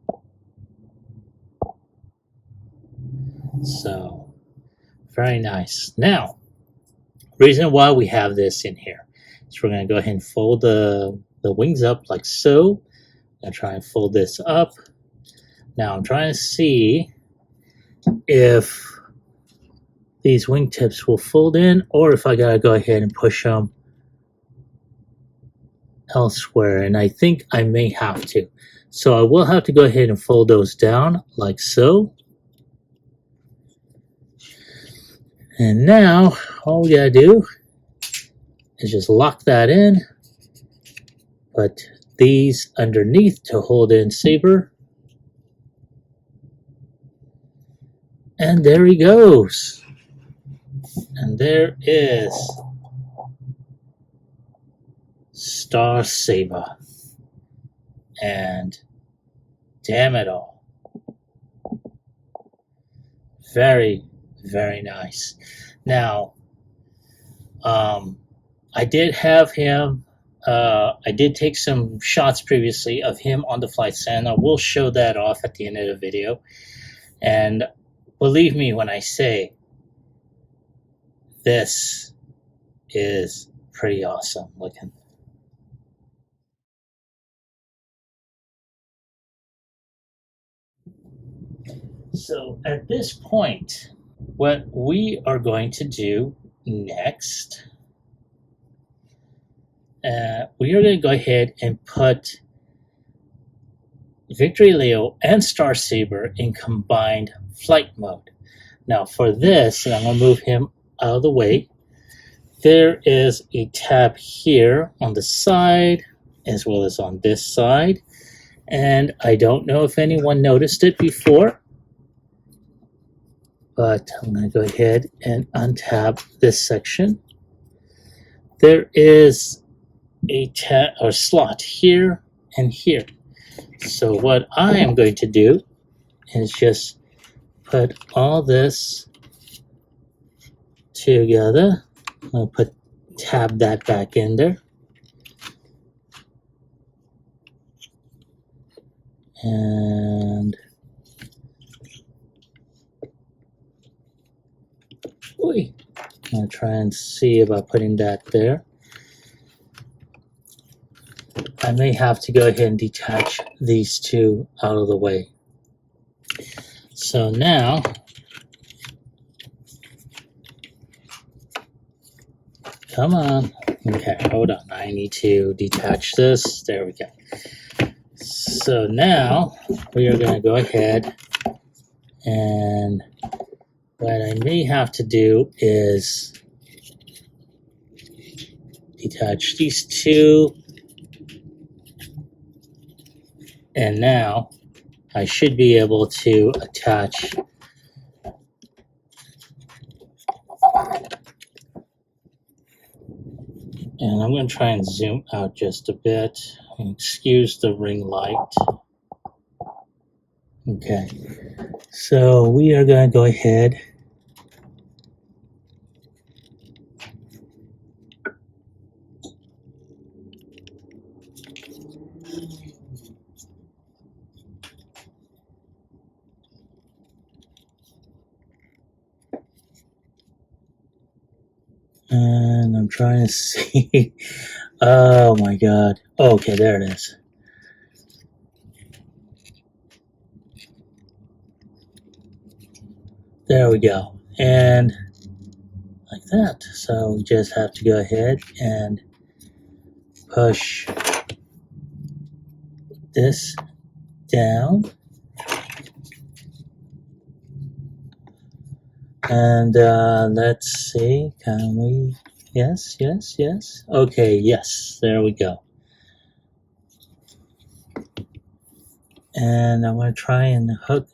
So very nice. Now, reason why we have this in here is we're going to go ahead and fold the wings up like so. I'm going to try and fold this up. Now I'm trying to see if these wingtips will fold in, or if I gotta go ahead and push them elsewhere, and I think I may have to. So I will have to go ahead and fold those down like so. And now all we gotta do is just lock that in, put these underneath to hold in Saber, and there he goes. And there is Star Saber. And damn it all, very, very nice. Now, I did have him, I did take some shots previously of him on the flight stand. I will show that off at the end of the video. And believe me when I say, this is pretty awesome looking. So at this point, what we are going to do next, we are going to go ahead and put Victory Leo and Star Saber in combined flight mode. Now for this, and I'm going to move him out of the way, there is a tab here on the side as well as on this side, and I don't know if anyone noticed it before, but I'm going to go ahead and untab this section. There is a tab or slot here and here. So what I am going to do is just put all this together. I'll tab that back in there. And I'm gonna try and see about putting that there. I may have to go ahead and detach these two out of the way. So now, come on. Okay, hold on. I need to detach this. There we go. So now we are going to go ahead, and what I may have to do is detach these two. And now I should be able to attach and I'm going to try and zoom out just a bit. Excuse the ring light. Okay, so we are going to go ahead and I'm trying to see. Oh my god. Okay, there it is. There we go. And like that. So we just have to go ahead and push this down. And let's see, can we? Yes, yes, yes. Okay, yes, there we go. And I'm going to try and hook.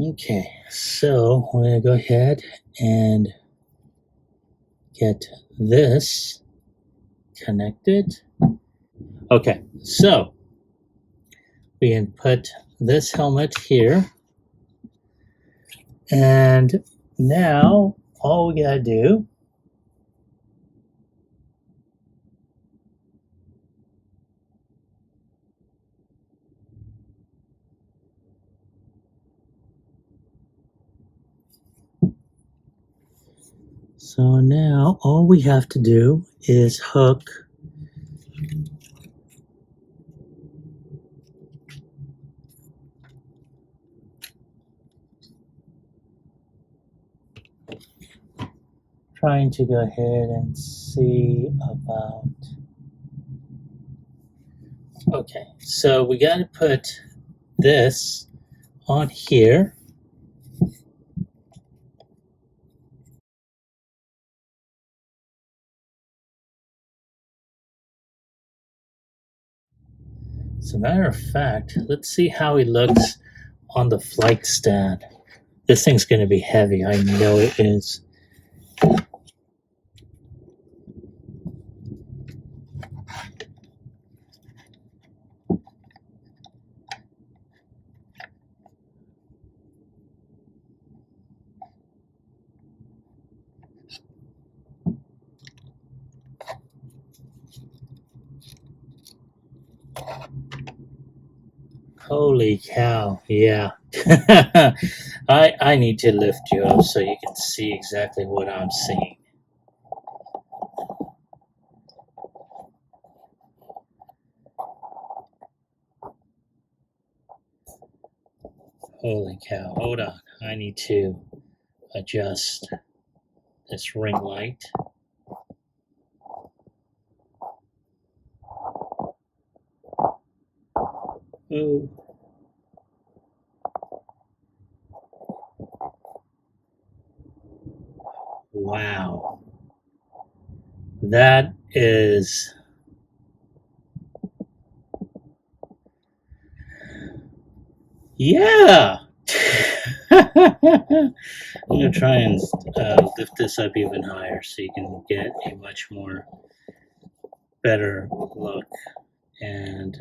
Okay, so I'm going to go ahead and get this connected. Okay, so we can put this helmet here. And now all we gotta do so now all we have to do is hook trying to go ahead and see about okay, so we gotta put this on here. As a matter of fact, let's see how he looks on the flight stand. This thing's gonna be heavy, I know it is. Holy cow, yeah. I need to lift you up so you can see exactly what I'm seeing. Holy cow, hold on. I need to adjust this ring light. Ooh. Wow. That is yeah. I'm gonna try and lift this up even higher so you can get a much more better look. And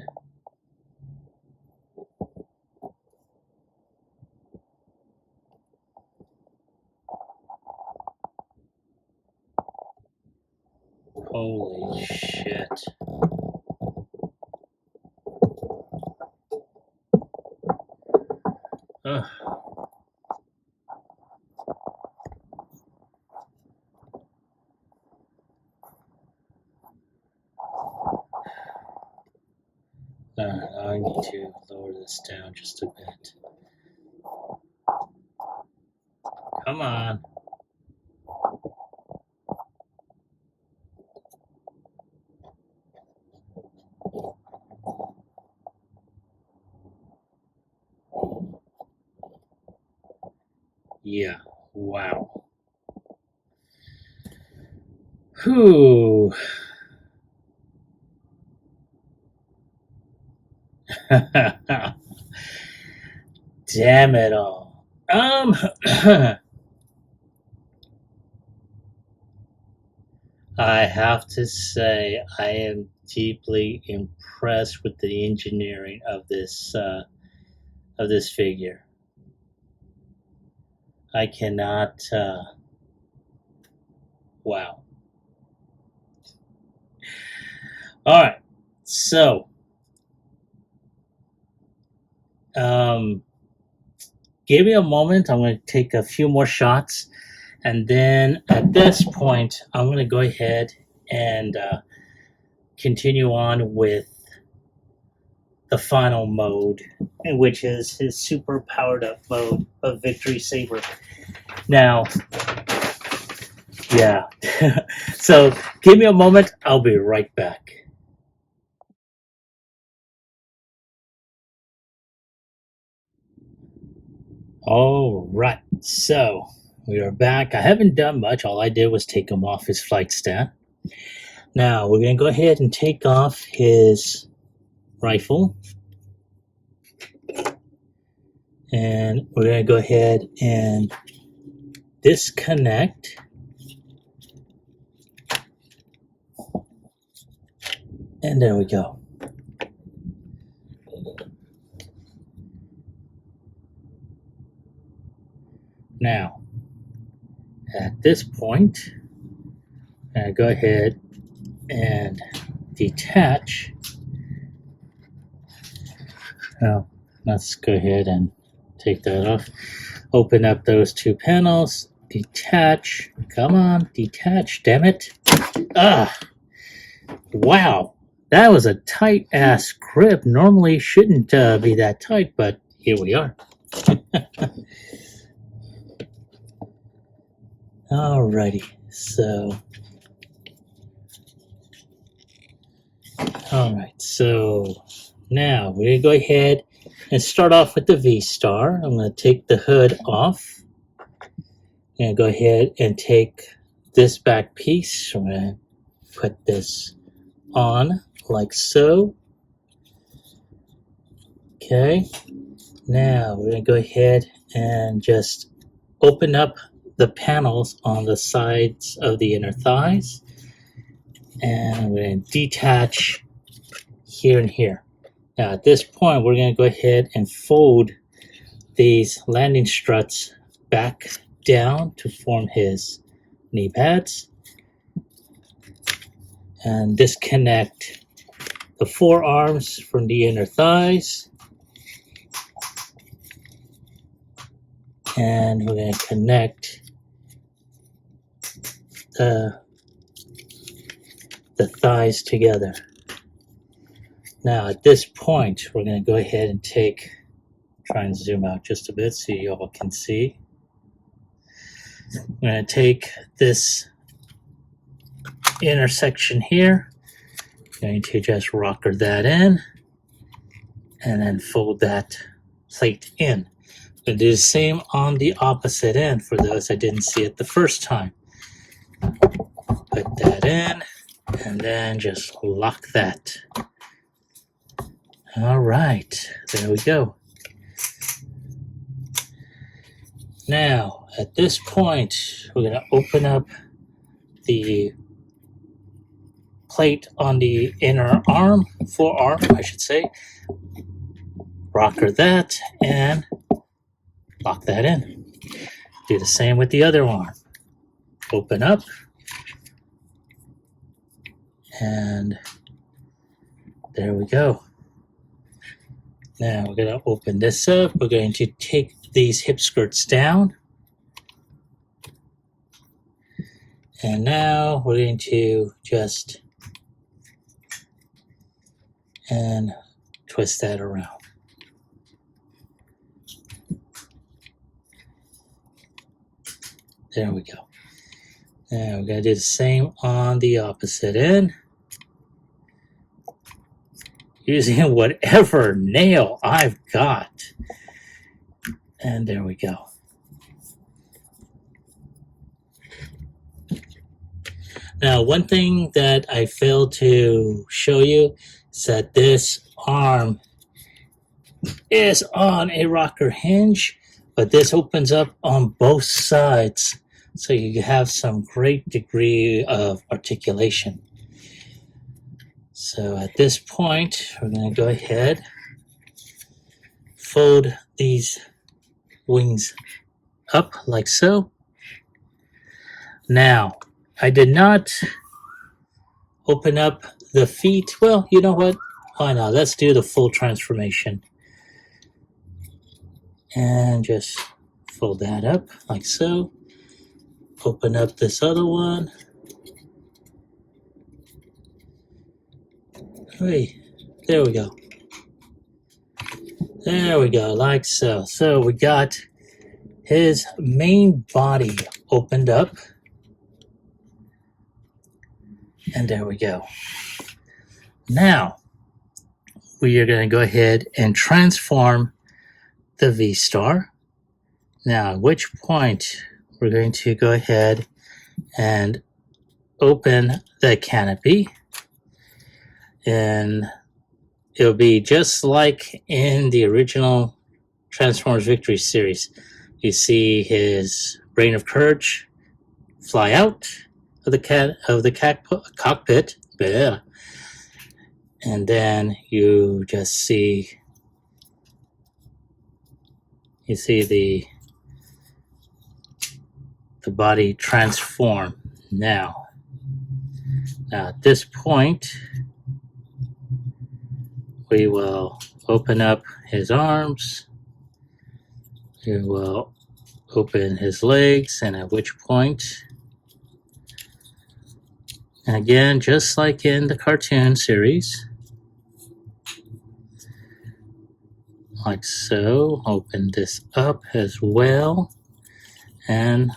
holy shit. Ugh. I need to lower this down just a bit. Come on. Yeah. Wow. Whew. Damn it all. I have to say I am deeply impressed with the engineering of this figure. I cannot. Wow. All right. So, give me a moment. I'm going to take a few more shots, and then at this point, I'm going to go ahead and continue on with the final mode, which is his super powered up mode of Victory Saber. Now, yeah. So give me a moment. I'll be right back. All right. So we are back. I haven't done much. All I did was take him off his flight stand. Now we're going to go ahead and take off his rifle. And we're going to go ahead and disconnect. And there we go. Now, at this point, I'm going to go ahead and detach. Now, let's go ahead and take that off. Open up those two panels. Detach. Come on, detach, damn it. Ah! Wow, that was a tight ass grip. Normally shouldn't be that tight, but here we are. Alrighty, so alright, so now we're gonna go ahead and start off with the V-Star. I'm gonna take the hood off and go ahead and take this back piece. I'm gonna put this on like so. Okay, now we're gonna go ahead and just open up the panels on the sides of the inner thighs, and we're going to detach here and here. Now at this point we're going to go ahead and fold these landing struts back down to form his knee pads, and disconnect the forearms from the inner thighs, and we're going to connect the thighs together. Now at this point we're going to go ahead and try and zoom out just a bit so you all can see. I'm going to take this intersection here, going to just rocker that in and then fold that plate in. I'm going to do the same on the opposite end for those that didn't see it the first time. Put that in and then just lock that. All right, there we go. Now, at this point, we're going to open up the plate on the inner arm, forearm, I should say. Rocker that and lock that in. Do the same with the other arm. Open up and there we go. Now we're going to open this up. We're going to take these hip skirts down. And now we're going to just and twist that around. There we go. Now we're going to do the same on the opposite end, using whatever nail I've got. And there we go. Now, one thing that I failed to show you is that this arm is on a rocker hinge, but this opens up on both sides, so you have some great degree of articulation. So at this point, we're going to go ahead, fold these wings up like so. Now, I did not open up the feet. Well, you know what? Why not? Let's do the full transformation. And just fold that up like so. Open up this other one. Hey, there we go. There we go, like so. So we got his main body opened up. And there we go. Now, we are going to go ahead and transform the V-Star. Now, at which point we're going to go ahead and open the canopy, and it'll be just like in the original Transformers Victory series. You see his Brain of Courage fly out of the cockpit, and then you just see the body transform. Now at this point, we will open up his arms. We will open his legs, and at which point, again, just like in the cartoon series, like so, open this up as well, and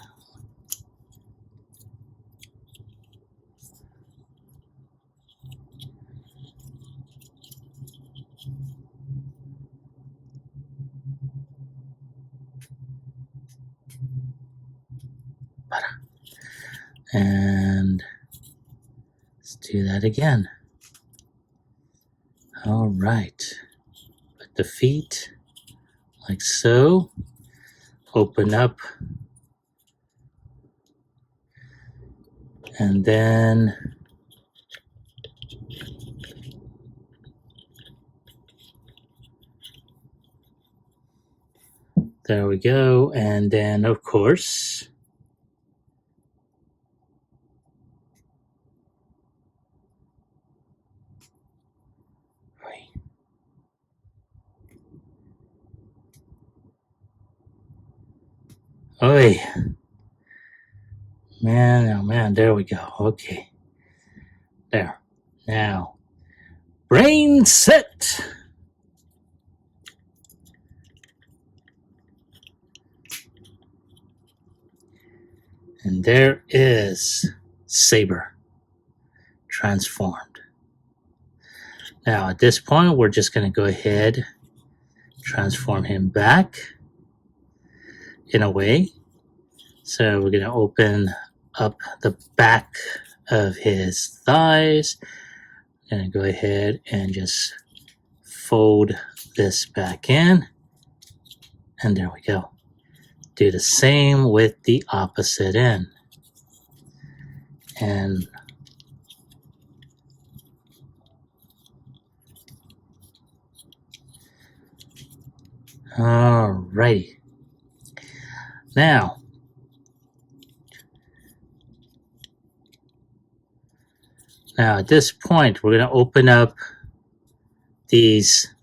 let's do that again. All right, put the feet like so, open up, and then there we go, and then of course Oi. Man, oh man, there we go. Okay. There. Now, brain set. And there is Saber transformed. Now, at this point, we're just going to go ahead, transform him back in a way. So we're going to open up the back of his thighs. I'm going to go ahead and just fold this back in. And there we go. Do the same with the opposite end. And alrighty. Now, at this point, we're going to open up these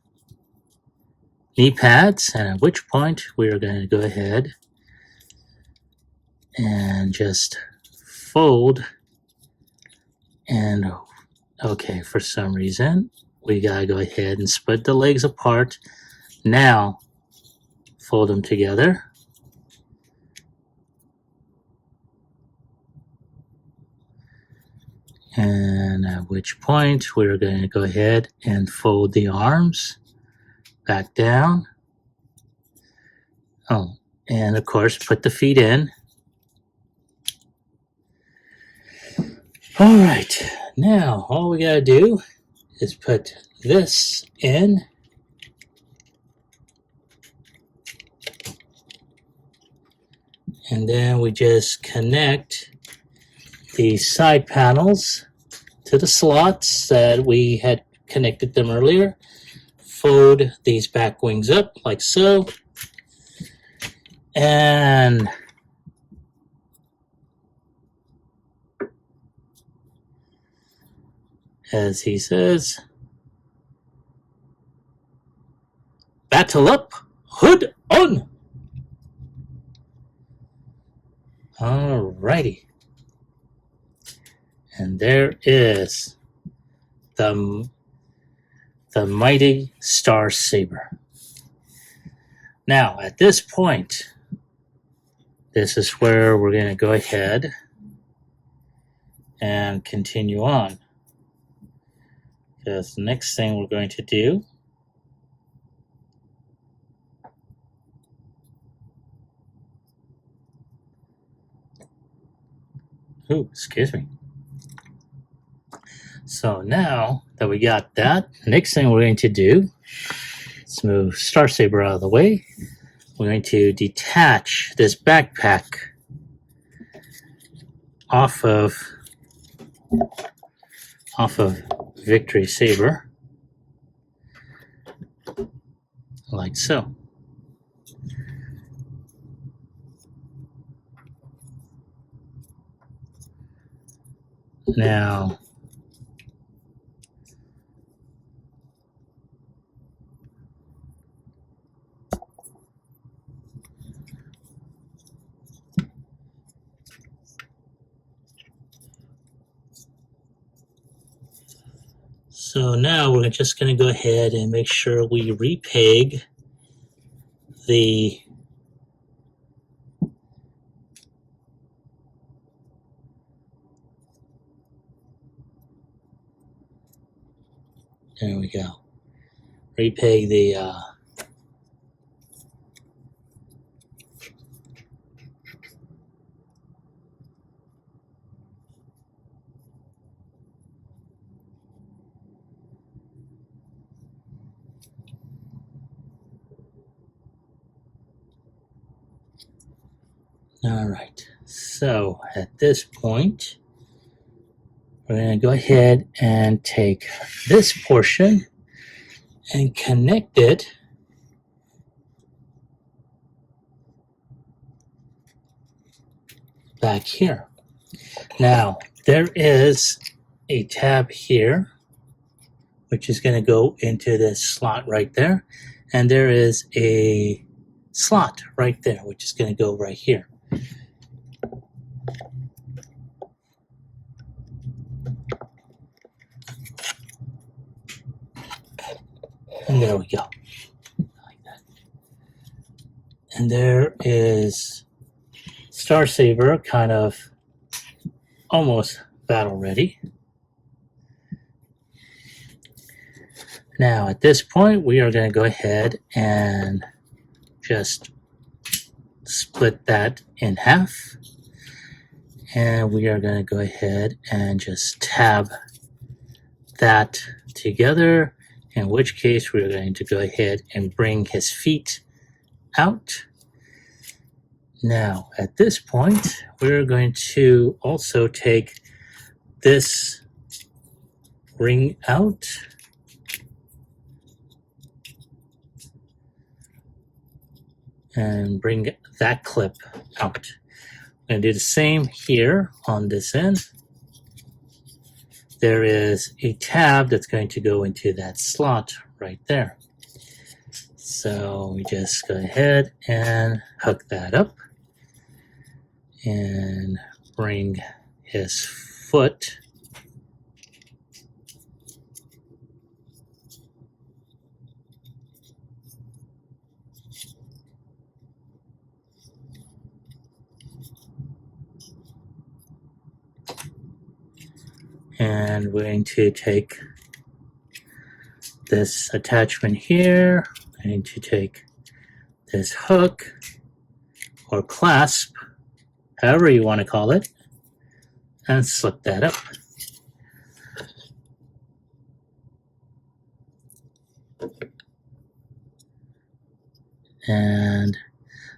knee pads, and at which point we are going to go ahead and just fold. And okay, for some reason, we got to go ahead and split the legs apart. Now, fold them together. And at which point we're going to go ahead and fold the arms back down. Oh, and of course, put the feet in. All right, now all we got to do is put this in. And then we just connect the side panels to the slots that we had connected them earlier. Fold these back wings up like so. And as he says, battle up, hood on. Alrighty. And there is the mighty Star Saber. Now, at this point, this is where we're going to go ahead and continue on. Because the next thing we're going to do excuse me. So now that we got that, next thing we're going to do, let's move Star Saber out of the way. We're going to detach this backpack off of Victory Saber, like so. Now, so now we're just going to go ahead and make sure we repeg the there we go. Repeg the all right. So at this point, we're going to go ahead and take this portion and connect it back here. Now, there is a tab here, which is going to go into this slot right there. And there is a slot right there, which is going to go right here. And there we go. Like that. And there is Star Saber kind of almost battle ready. Now at this point we are going to go ahead and just split that in half, and we are going to go ahead and just tab that together, in which case we're going to go ahead and bring his feet out. Now at this point we're going to also take this ring out and bring that clip out. I'm going to do the same here on this end. There is a tab that's going to go into that slot right there. So we just go ahead and hook that up and bring his foot and we're going to take this attachment here. I'm going to take this hook or clasp, however you want to call it, and slip that up. And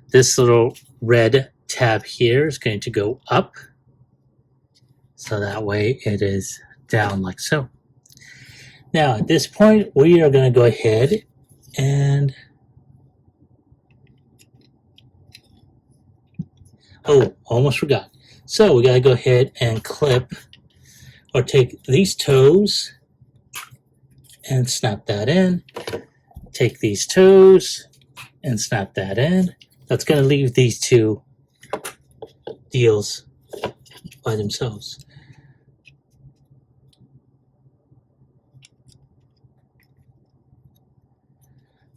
this little red tab here is going to go up, so that way it is down like so. Now at this point we are going to go ahead and almost forgot. So we got to go ahead and clip or take these toes and snap that in. Take these toes and snap that in. That's going to leave these two deals by themselves.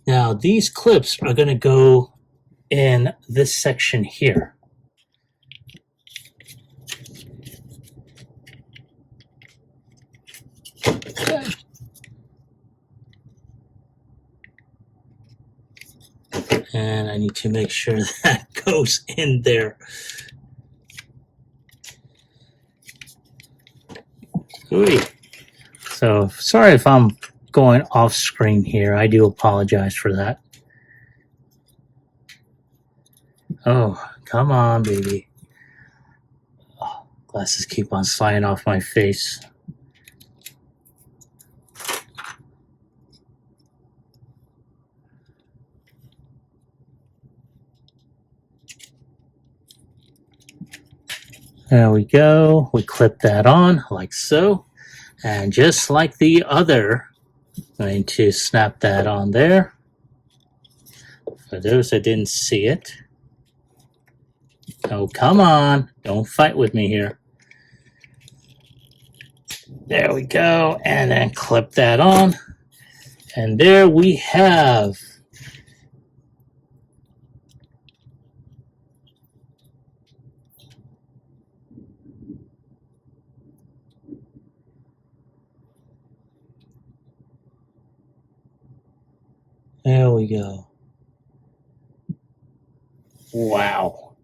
Now these clips are going to go in this section here. And I need to make sure that goes in there. Ooh. So sorry if I'm going off screen here. I do apologize for that. Oh, come on, baby. Oh, glasses keep on sliding off my face. There we go. We clip that on like so. And just like the other, I'm going to snap that on there. For those that didn't see it. Oh, come on. Don't fight with me here. There we go. And then clip that on. And there we have there we go. Wow.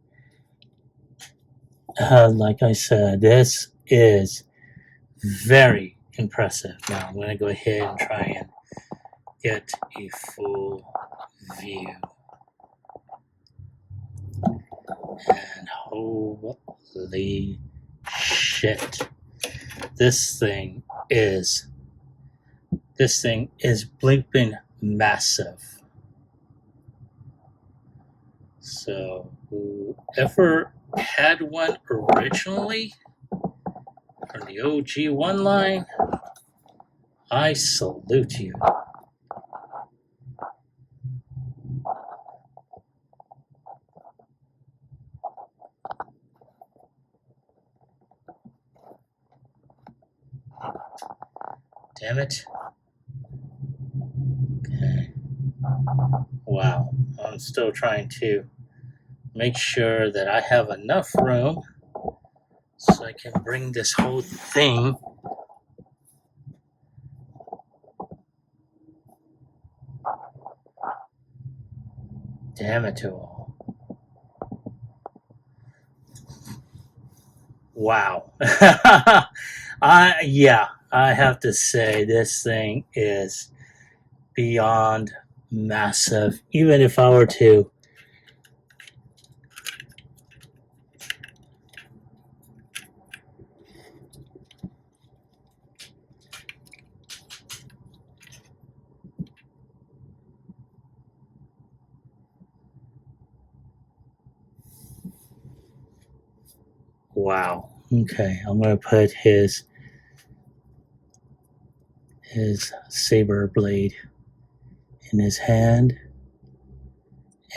Like I said, this is very impressive. Now I'm going to go ahead and try and get a full view. And holy shit. This thing is bleeping massive. So whoever had one originally from the OG one line, I salute you. Damn it. Okay. Wow. I'm still trying to make sure that I have enough room so I can bring this whole thing damn it all. Wow. Yeah, I have to say this thing is beyond massive. Even if I were to wow. Okay, I'm gonna put his saber blade in his hand,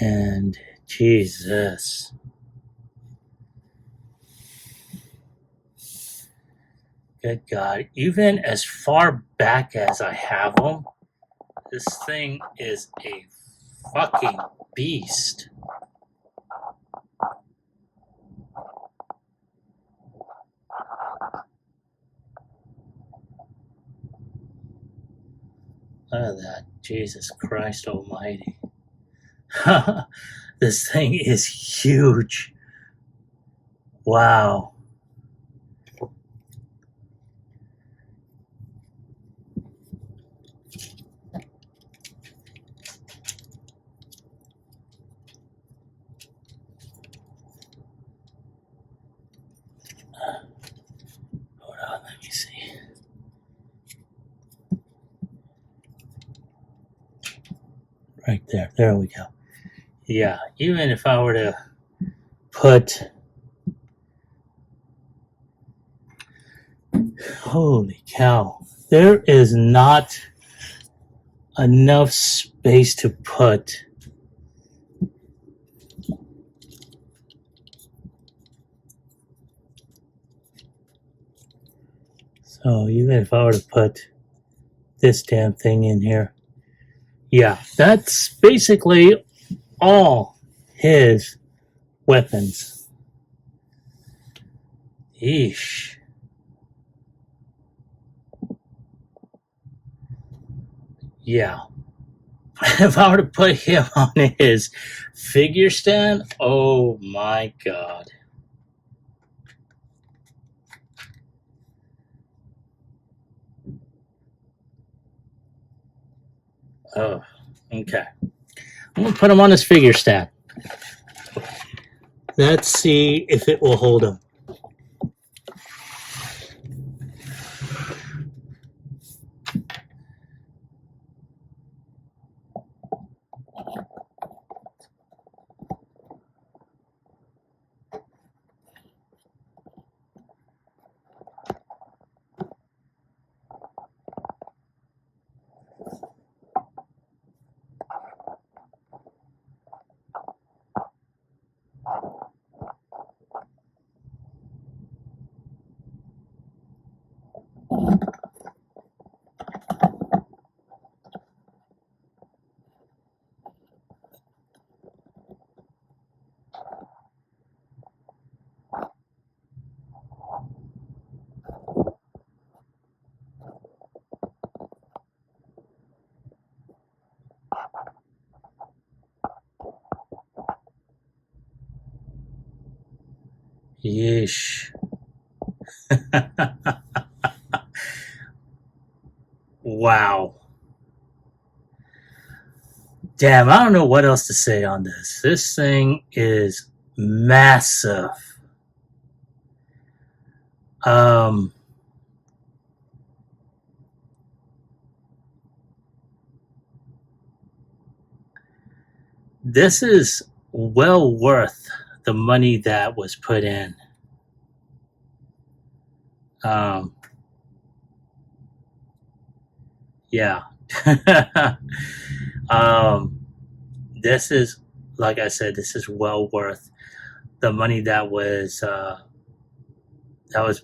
and Jesus. Good God. Even as far back as I have him, this thing is a fucking beast. Look at that. Jesus Christ almighty. This thing is huge. Wow. Hold on, let me see. Right there. There we go. Yeah, even if I were to put... Holy cow. There is not enough space to put so even if I were to put this damn thing in here, yeah, that's basically all his weapons. Yeesh. Yeah. If I were to put him on his figure stand, oh my God. Oh, okay. I'm gonna put him on his figure stand. Let's see if it will hold him. Yeesh. Wow. Damn, I don't know what else to say on this. This thing is massive. Um, this is well worth the money that was put in. Yeah. um, this is, like I said, this is well worth the money that was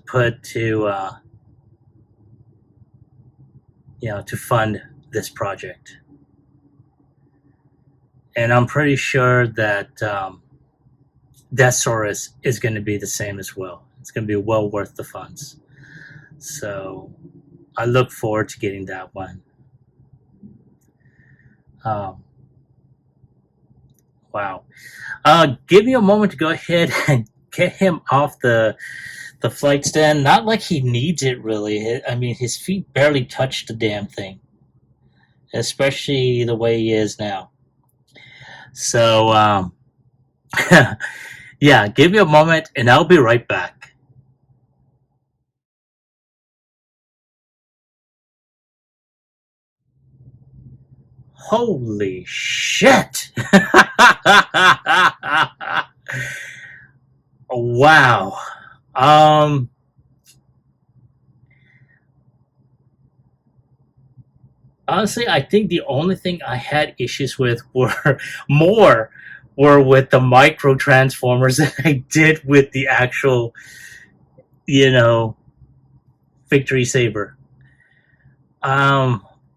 put to to fund this project. And I'm pretty sure that Deathsaurus is going to be the same as well. It's going to be well worth the funds. So I look forward to getting that one. Wow. Give me a moment to go ahead and get him off the flight stand. Not like he needs it, really. I mean, his feet barely touch the damn thing, especially the way he is now. So, yeah, give me a moment, and I'll be right back. Holy shit! Wow. Honestly, I think the only thing I had issues with were with the micro transformers than I did with the actual, Victory Saber.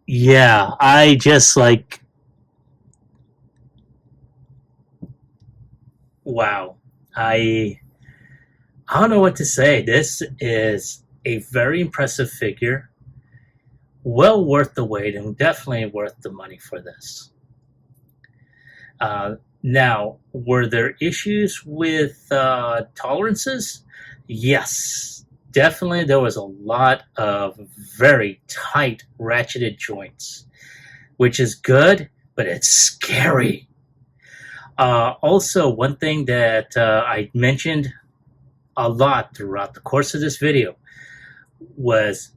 Yeah, I just like, wow. I don't know what to say. This is a very impressive figure. Well worth the wait and definitely worth the money for this. Now, were there issues with tolerances? Yes, definitely. There was a lot of very tight, ratcheted joints, which is good, but it's scary. Also, one thing that I mentioned a lot throughout the course of this video was,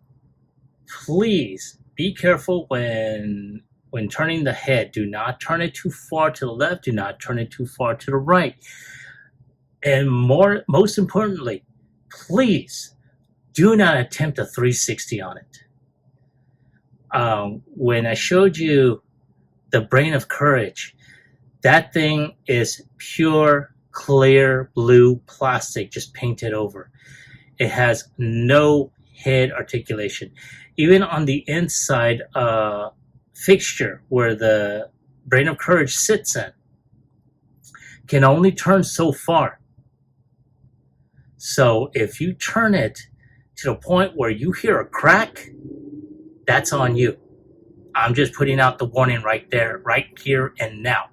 please be careful when turning the head. Do not turn it too far to the left. Do not turn it too far to the right. And most importantly, please do not attempt a 360 on it. When I showed you the Brain of Courage, that thing is pure, clear blue plastic just painted over. It has no head articulation. Even on the inside fixture where the Brain of Courage sits in, can only turn so far. So if you turn it to the point where you hear a crack, that's on you. I'm just putting out the warning right there, right here and now.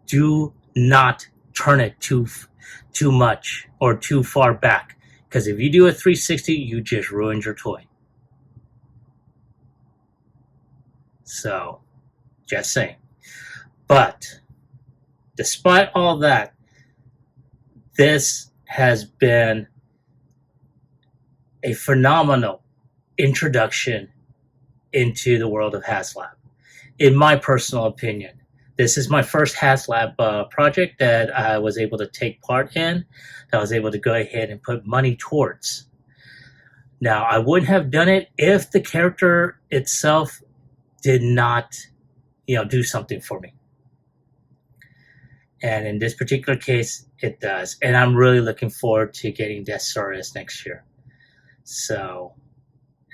Do not turn it too much or too far back, because if you do a 360, you just ruined your toy. So Just saying. But despite all that, this has been a phenomenal introduction into the world of HasLab, in my personal opinion. This is my first HasLab project that I was able to take part in, that I was able to go ahead and put money towards. Now, I wouldn't have done it if the character itself did not, do something for me. And in this particular case, it does. And I'm really looking forward to getting Deathsaurus next year. So,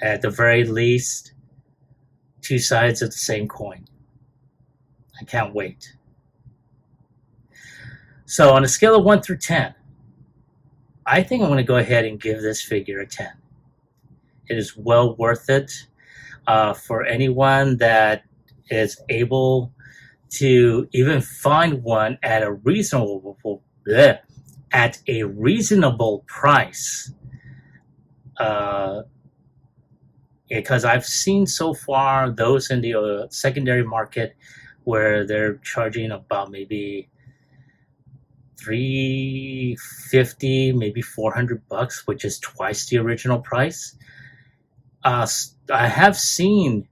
at the very least, two sides of the same coin. I can't wait. So, on a scale of 1 through 10, I think I'm going to go ahead and give this figure a 10. It is well worth it for anyone that is able to even find one at a reasonable price. Because I've seen so far those in the secondary market where they're charging about maybe $350, maybe $400, which is twice the original price. I have seen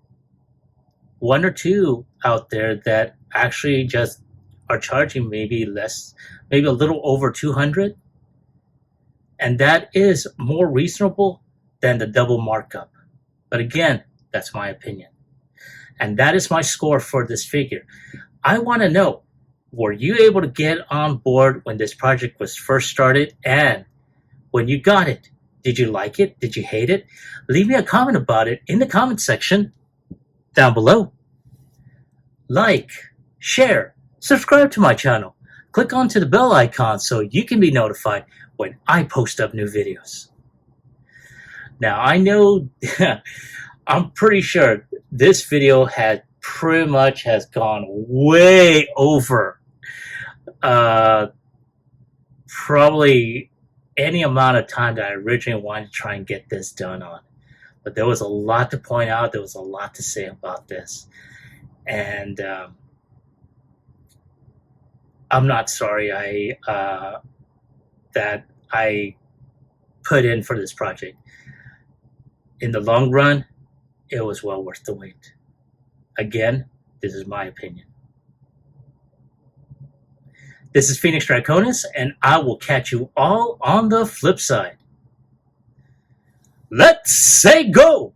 one or two out there that actually just are charging maybe less, maybe a little over $200, and that is more reasonable than the double markup. But again, that's my opinion, and that is my score for this figure. I want to know, were you able to get on board when this project was first started, and when you got it? Did you like it? Did you hate it? Leave me a comment about it in the comment section down below. Like, share, subscribe to my channel. Click onto the bell icon so you can be notified when I post up new videos. Now, I know, I'm pretty sure this video has gone way over probably any amount of time that I originally wanted to try and get this done on. But there was a lot to point out. There was a lot to say about this. And I'm not sorry that I put in for this project. In the long run, it was well worth the wait. Again, this is my opinion. This is Phoenix Draconis, and I will catch you all on the flip side. Let's say go!